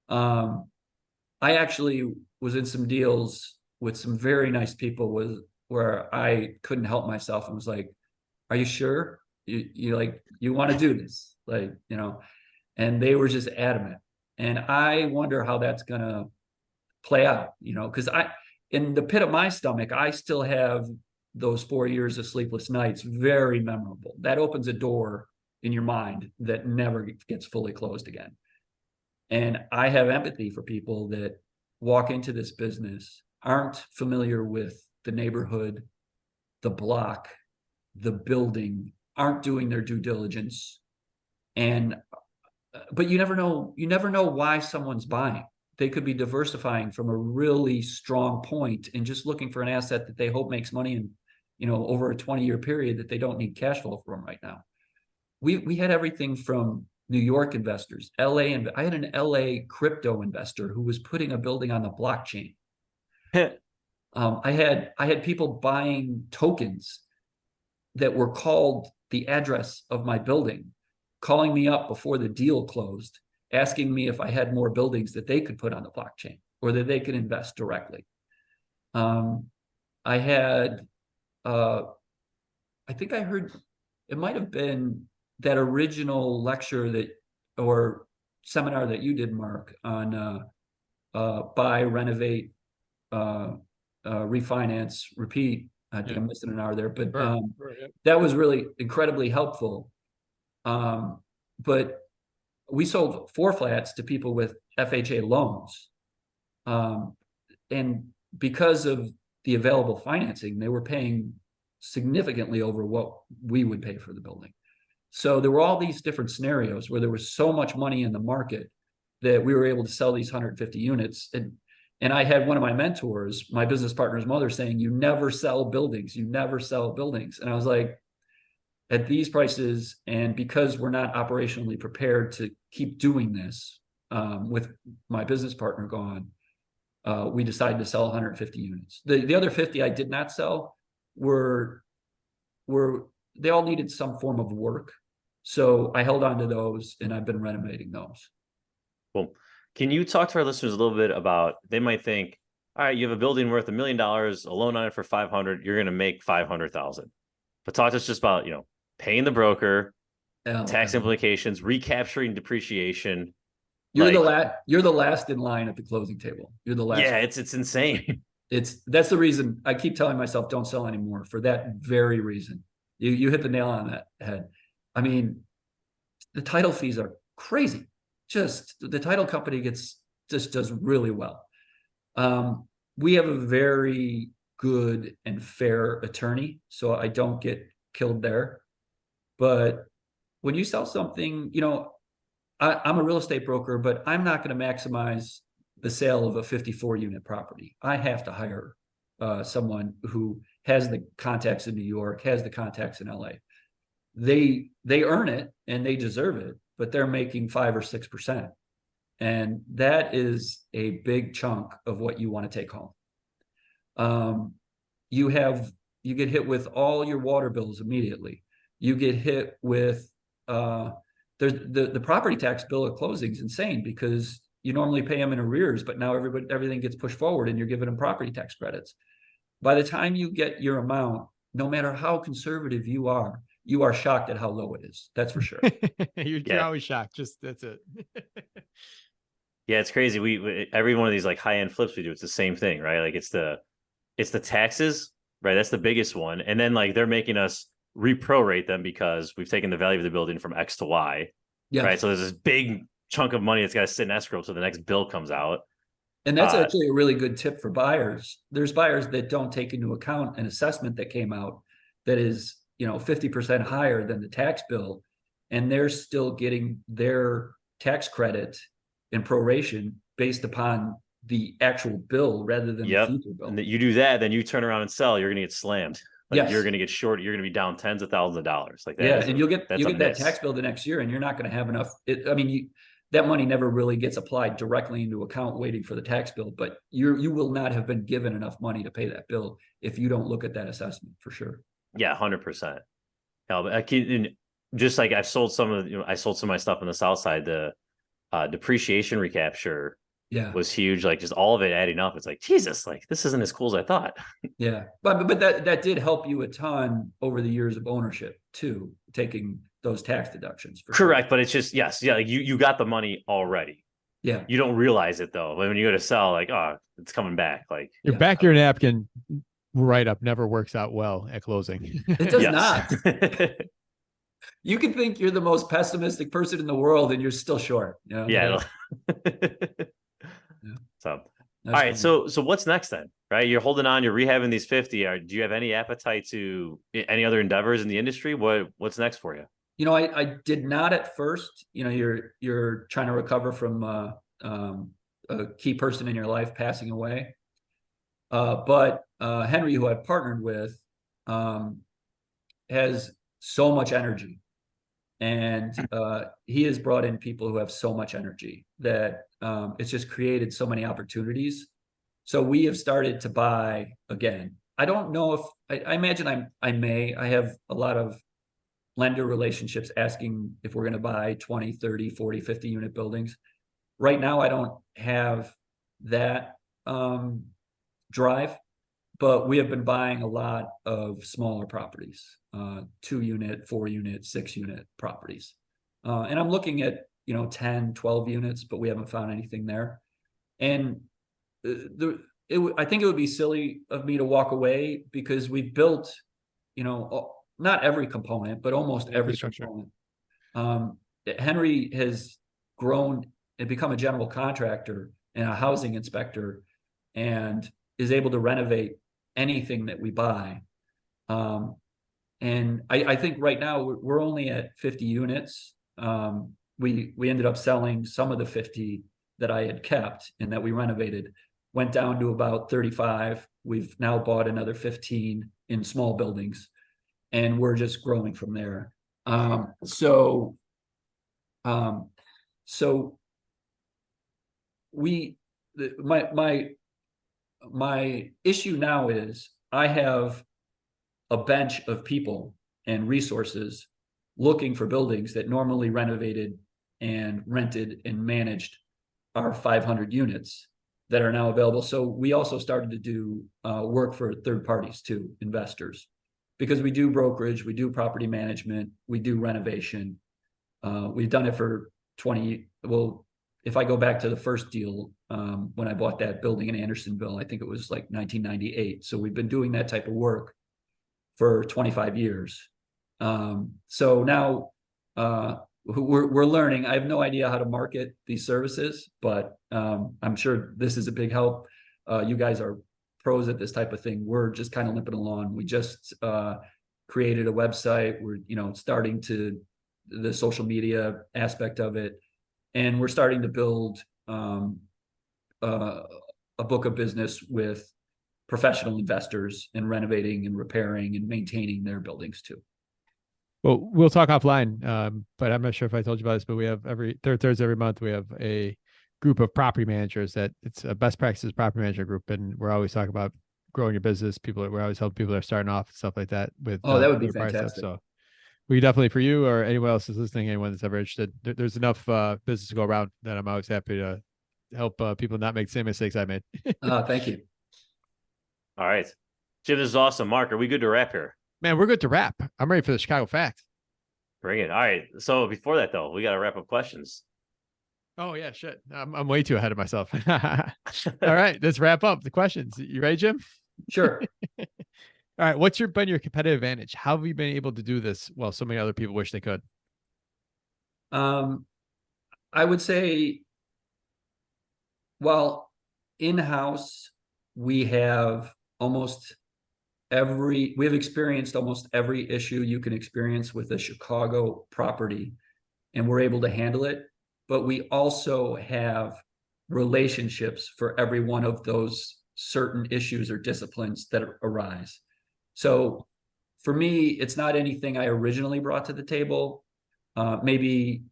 I actually was in some deals with some very nice people where I couldn't help myself and was like, are you sure? You want to do this? And they were just adamant. And I wonder how that's going to play out, because in the pit of my stomach, I still have those 4 years of sleepless nights, very memorable. That opens a door in your mind that never gets fully closed again. And I have empathy for people that walk into this business, aren't familiar with the neighborhood, the block, the building, aren't doing their due diligence. But you never know why someone's buying. They could be diversifying from a really strong point and just looking for an asset that they hope makes money over a 20-year period that they don't need cash flow from right now. We had everything from New York investors, LA, and I had an LA crypto investor who was putting a building on the blockchain. I had people buying tokens that were called the address of my building, calling me up before the deal closed, asking me if I had more buildings that they could put on the blockchain or that they could invest directly. I had, I think I heard, it might have been that original lecture or seminar that you did, Mark, on buy, renovate, refinance, repeat. I think I'm missing an R there, but that was really incredibly helpful. But we sold 4 flats to people with FHA loans. And because of the available financing, they were paying significantly over what we would pay for the building. So there were all these different scenarios where there was so much money in the market that we were able to sell these 150 units. And I had one of my mentors, my business partner's mother, saying, "You never sell buildings. You never sell buildings." And I was like, at these prices, and because we're not operationally prepared to keep doing this, with my business partner gone, we decided to sell 150 units. The other 50 I did not sell were they all needed some form of work. So I held on to those, and I've been renovating those. Well, can you talk to our listeners a little bit about, they might think, all right, you have a building worth $1 million, a loan on it for 500, you're going to make 500,000. But talk to us just about, paying the broker, tax implications, recapturing depreciation. You're the last in line at the closing table. You're the last. Yeah, it's insane. That's the reason I keep telling myself don't sell anymore, for that very reason. You hit the nail on that head. I mean, the title fees are crazy. Just the title company does really well. We have a very good and fair attorney, so I don't get killed there. But when you sell something, I'm a real estate broker, but I'm not going to maximize the sale of a 54 unit property. I have to hire someone who has the contacts in New York, has the contacts in LA. They earn it and they deserve it, but they're making 5 or 6%. And that is a big chunk of what you want to take home. You get hit with all your water bills immediately. You get hit with the property tax bill at closing is insane, because you normally pay them in arrears, but now everything gets pushed forward and you're giving them property tax credits. By the time you get your amount, no matter how conservative you are shocked at how low it is. That's for sure. You're always shocked. Just that's it. Yeah, it's crazy. We every one of these like high end flips we do, it's the same thing, right? Like it's the taxes, right? That's the biggest one, and then like they're making us reprorate them because we've taken the value of the building from X to Y, right? So there's this big chunk of money that's got to sit in escrow so the next bill comes out. And that's actually a really good tip for buyers. There's buyers that don't take into account an assessment that came out that is 50% higher than the tax bill, and they're still getting their tax credit in proration based upon the actual bill rather than the future bill. And that you do that, then you turn around and sell, you're going to get slammed. Like you're going to get short. You're going to be down tens of thousands of dollars. Like that. And you'll get that tax bill the next year, and you're not going to have enough. That money never really gets applied directly into account waiting for the tax bill, but you will not have been given enough money to pay that bill if you don't look at that assessment, for sure. Yeah, 100%. Just like I've sold some of my stuff on the south side, the depreciation recapture was huge. Like just all of it adding up, it's like, Jesus, like this isn't as cool as I thought. Yeah, but that did help you a ton over the years of ownership too, taking those tax deductions. Correct, but it's just like you got the money already. Yeah, you don't realize it though. When you go to sell, like, oh, it's coming back. Like your back your napkin write up never works out well at closing. It does not. You can think you're the most pessimistic person in the world, and you're still short. Yeah. So, all right. So what's next then? Right, you're holding on. You're rehabbing these 50. Do you have any appetite to any other endeavors in the industry? What's next for you? I did not at first. You're trying to recover from a key person in your life passing away. But Henry, who I partnered with, has so much energy, and he has brought in people who have so much energy that it's just created so many opportunities. So we have started to buy again. I don't know if I imagine I have a lot of lender relationships asking if we're going to buy 20, 30, 40, 50 unit buildings. Right now, I don't have that drive, but we have been buying a lot of smaller properties, 2 unit, 4 unit, 6 unit properties. And I'm looking at, 10, 12 units, but we haven't found anything there. And I think it would be silly of me to walk away, because we've built, not every component, but almost every component. Henry has grown and become a general contractor and a housing inspector, and is able to renovate anything that we buy. And I think right now we're only at 50 units. We ended up selling some of the 50 that I had kept and that we renovated, went down to about 35. We've now bought another 15 in small buildings, and we're just growing from there. So my issue now is I have a bench of people and resources looking for buildings that normally renovated and rented and managed are 500 units that are now available. So we also started to do work for third parties too, investors, because we do brokerage, we do property management, we do renovation. We've done it for 20. Well, if I go back to the first deal, when I bought that building in Andersonville, I think it was like 1998. So we've been doing that type of work for 25 years. So now we're learning. I have no idea how to market these services, but I'm sure this is a big help. You guys are pros at this type of thing. We're just kind of limping along. We just created a website. We're starting to the social media aspect of it, and we're starting to build a book of business with professional investors in renovating and repairing and maintaining their buildings too. Well, we'll talk offline, but I'm not sure if I told you about this, but we have every third Thursday every month, we have a group of property managers that it's a best practices property manager group. And we're always talking about growing your business. We're always helping people that are starting off, stuff like that with, that would be fantastic. So we definitely, for you or anyone else is listening, anyone that's ever interested, there's enough business to go around that I'm always happy to help people not make the same mistakes I made. Thank you. All right, Jim, this is awesome. Mark, are we good to wrap here? Man, we're good to wrap. I'm ready for the Chicago Fact. Bring it. All right. So before that, though, we got to wrap up questions. Oh, yeah, shit. I'm way too ahead of myself. All right, let's wrap up the questions. You ready, Jim? Sure. All right. What's been your competitive advantage? How have you been able to do this while so many other people wish they could? I would say, well, in-house, we have experienced almost every issue you can experience with a Chicago property, and we're able to handle it. But we also have relationships for every one of those certain issues or disciplines that arise. So for me, it's not anything I originally brought to the table. Maybe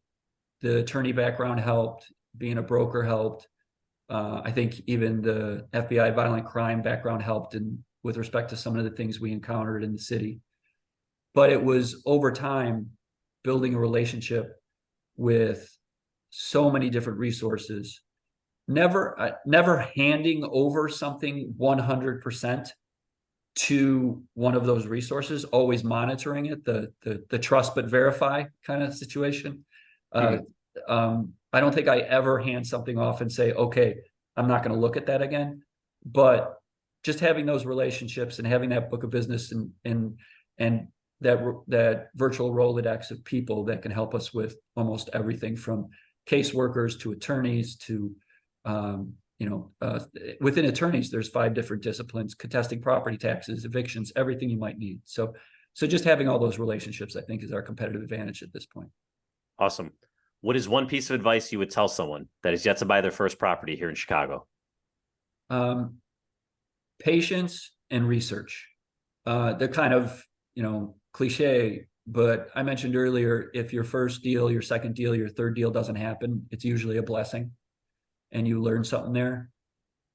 the attorney background helped, being a broker helped. I think even the FBI violent crime background helped with respect to some of the things we encountered in the city. But it was over time building a relationship with so many different resources, never handing over something 100% to one of those resources, always monitoring it, the trust but verify kind of situation. I don't think I ever hand something off and say, okay, I'm not going to look at that again. But just having those relationships and having that book of business and that virtual Rolodex of people that can help us with almost everything from caseworkers to attorneys to, within attorneys, there's 5 different disciplines: contesting property taxes, evictions, everything you might need. So just having all those relationships, I think, is our competitive advantage at this point. Awesome. What is one piece of advice you would tell someone that is yet to buy their first property here in Chicago? Patience and research. they're kind of, cliche, but I mentioned earlier, if your first deal, your second deal, your third deal doesn't happen, it's usually a blessing and you learn something there.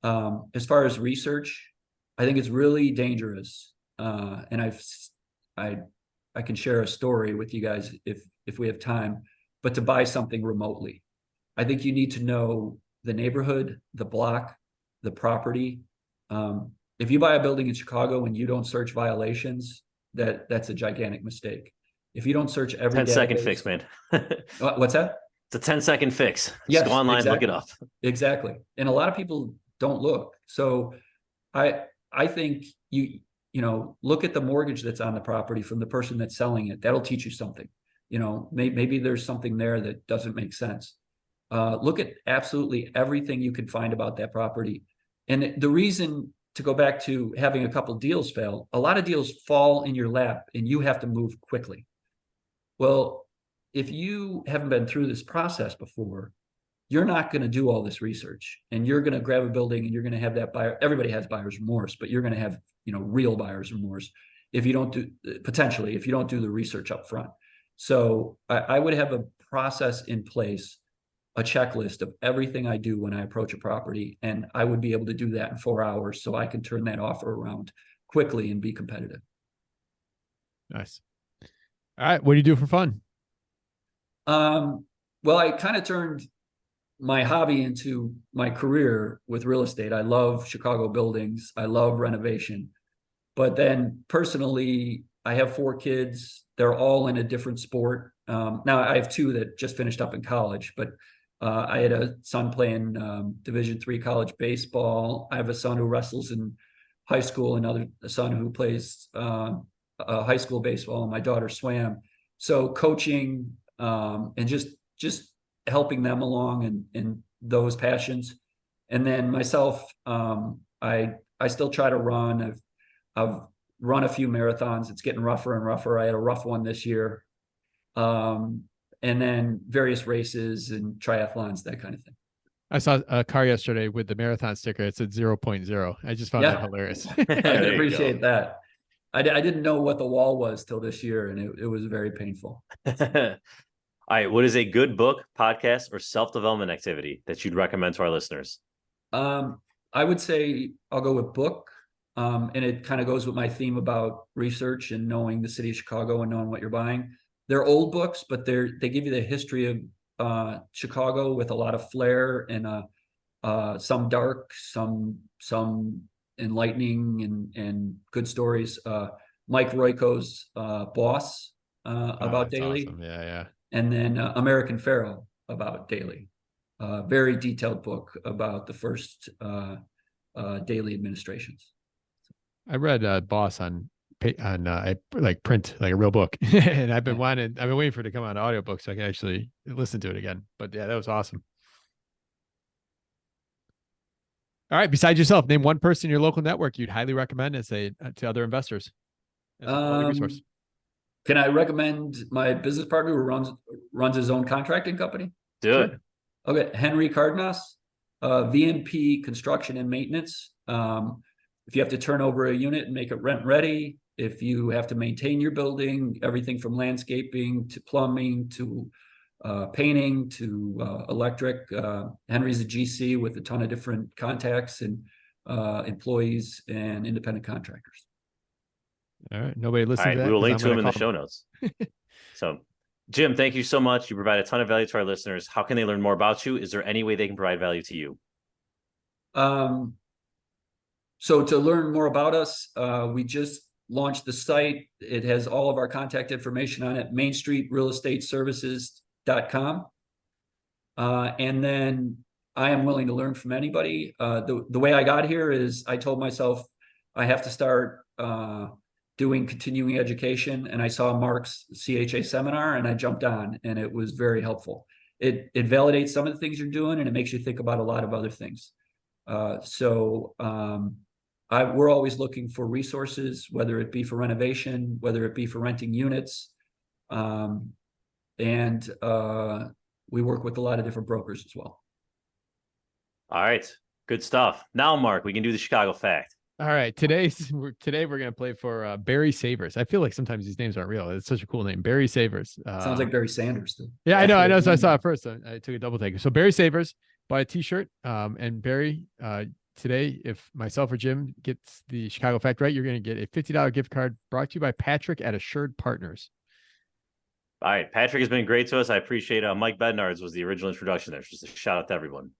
As far as research, I think it's really dangerous. And I can share a story with you guys if we have time, but to buy something remotely. I think you need to know the neighborhood, the block, the property. If you buy a building in Chicago and you don't search violations, that's a gigantic mistake. If you don't search every 10-second database, fix, man. what's that? It's a 10-second fix. Just Yes, go online, exactly. look it up. Exactly. And a lot of people don't look. So I think look at the mortgage that's on the property from the person that's selling it. That'll teach you something. Maybe there's something there that doesn't make sense. Look at absolutely everything you can find about that property. And the reason, to go back to having a couple deals fail, a lot of deals fall in your lap and you have to move quickly. Well, if you haven't been through this process before, you're not going to do all this research, and you're going to grab a building and you're going to have that buyer. Everybody has buyer's remorse, but you're going to have, real buyer's remorse if you don't do the research up front. So I would have a process in place, a checklist of everything I do when I approach a property, and I would be able to do that in 4 hours so I can turn that offer around quickly and be competitive. Nice. All right. What do you do for fun? Well, I kind of turned my hobby into my career with real estate. I love Chicago buildings. I love renovation. But then personally, I have 4 kids. They're all in a different sport. Now I have 2 that just finished up in college, but I had a son playing Division III college baseball. I have a son who wrestles in high school, a son who plays high school baseball, and my daughter swam. So coaching and just helping them along in those passions. And then myself, I still try to run. I've run a few marathons. It's getting rougher and rougher. I had a rough one this year. And then various races and triathlons, that kind of thing. I saw a car yesterday with the marathon sticker. It said 0.0. I just found that hilarious. I appreciate that. I didn't know what the wall was till this year, and it was very painful. All right. What is a good book, podcast, or self-development activity that you'd recommend to our listeners? I would say I'll go with book. And it kind of goes with my theme about research and knowing the city of Chicago and knowing what you're buying. They're old books, but they give you the history of Chicago with a lot of flair and some dark, some enlightening and good stories. Mike Royko's Boss about Daily. Awesome. Yeah. And then American Pharaoh about Daily. Very detailed book about the first Daily administrations. I read Boss on like print, like a real book, and I've been waiting for it to come on audiobook so I can actually listen to it again. But yeah, that was awesome. All right. Besides yourself, name one person in your local network you'd highly recommend to other investors as a quality resource. Can I recommend my business partner who runs his own contracting company? Do it. Okay, Henry Cardenas, VNP Construction and Maintenance. If you have to turn over a unit and make it rent ready, if you have to maintain your building, everything from landscaping to plumbing to painting to electric. Henry's a GC with a ton of different contacts and employees and independent contractors. All right. Nobody listened to that. We will link to him in the show notes. So, Jim, thank you so much. You provide a ton of value to our listeners. How can they learn more about you? Is there any way they can provide value to you? So to learn more about us, we just launched the site. It has all of our contact information on it, mainstreetrealestateservices.com. And then I am willing to learn from anybody. The way I got here is I told myself I have to start doing continuing education, and I saw Mark's CHA seminar and I jumped on, and it was very helpful. It validates some of the things you're doing, and it makes you think about a lot of other things. We're always looking for resources, whether it be for renovation, whether it be for renting units. And we work with a lot of different brokers as well. All right. Good stuff. Now, Mark, we can do the Chicago fact. All right, today we're gonna play for Barry Savers. I feel like sometimes these names aren't real. It's such a cool name, Barry Savers. Sounds like Barry Sanders. Though. Yeah, I know. So I saw it first. So I took a double take. So Barry Savers, buy a T-shirt. And Barry, today, if myself or Jim gets the Chicago fact right, you're gonna get a $50 gift card brought to you by Patrick at Assured Partners. All right, Patrick has been great to us. I appreciate. Mike Bednards was the original introduction there. Just a shout out to everyone.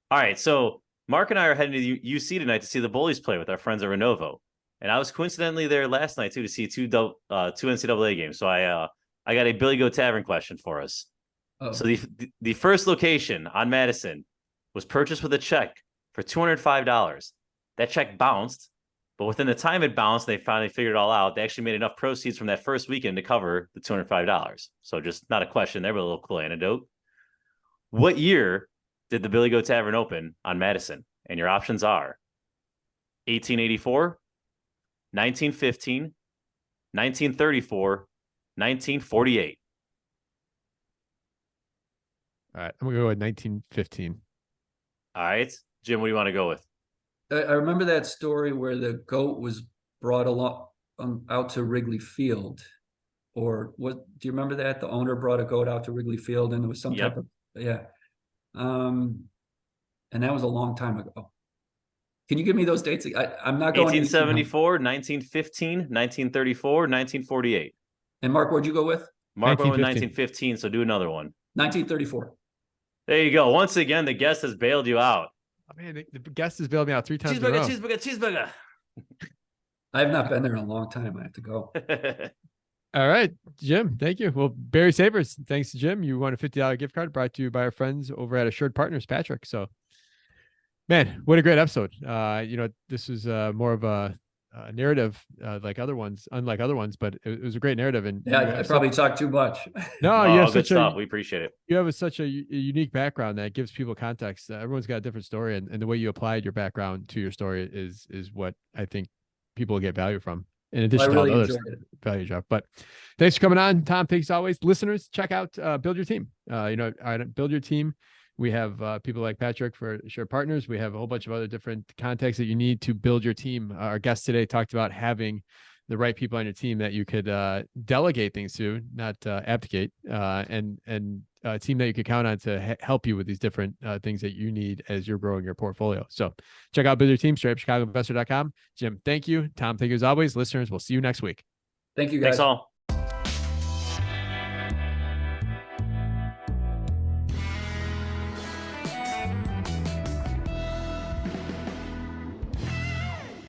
All right, so Mark and I are heading to UC tonight to see the Bullies play with our friends at Renovo, and I was coincidentally there last night too to see two NCAA games. So I got a Billy Goat Tavern question for us. Oh. So the first location on Madison was purchased with a check for $205. That check bounced, but within the time it bounced, they finally figured it all out. They actually made enough proceeds from that first weekend to cover the $205. So just not a question there, but a little cool anecdote. What year did the Billy Goat Tavern open on Madison? And your options are 1884, 1915, 1934, 1948. All right, I'm gonna go with 1915. All right, Jim, what do you want to go with? I remember that story where the goat was brought along out to Wrigley Field, or what? Do you remember that the owner brought a goat out to Wrigley Field, and there was some type of and that was a long time ago. Can you give me those dates? I'm not going. 1874, 1915, 1934, 1948. And Mark, what'd you go with? Mark went with 1915, so do another one. 1934. There you go. Once again, the guest has bailed you out. Oh, man, the guest has bailed me out 3 times in a row. Cheeseburger. I have not been there in a long time. I have to go. All right, Jim, thank you. Well, Barry Savers, thanks to Jim. You won a $50 gift card brought to you by our friends over at Assured Partners, Patrick. So, man, what a great episode. This was more of a narrative like other ones, unlike other ones, but it was a great narrative. And yeah, I probably talked too much. No, you have good stuff. We appreciate it. You have such a unique background that gives people context. Everyone's got a different story, and the way you applied your background to your story is what I think people will get value from. In addition to all the other value job. But thanks for coming on, Tom. Thanks always. Listeners, check out Build Your Team. Build Your Team. We have people like Patrick for Assured Partners. We have a whole bunch of other different contacts that you need to build your team. Our guest today talked about having the right people on your team that you could delegate things to, not abdicate, and a team that you could count on to help you with these different things that you need as you're growing your portfolio. So check out Build Your Team, straight up chicagoinvestor.com. Jim, thank you. Tom, thank you as always. Listeners, we'll see you next week. Thank you, guys. Thanks all.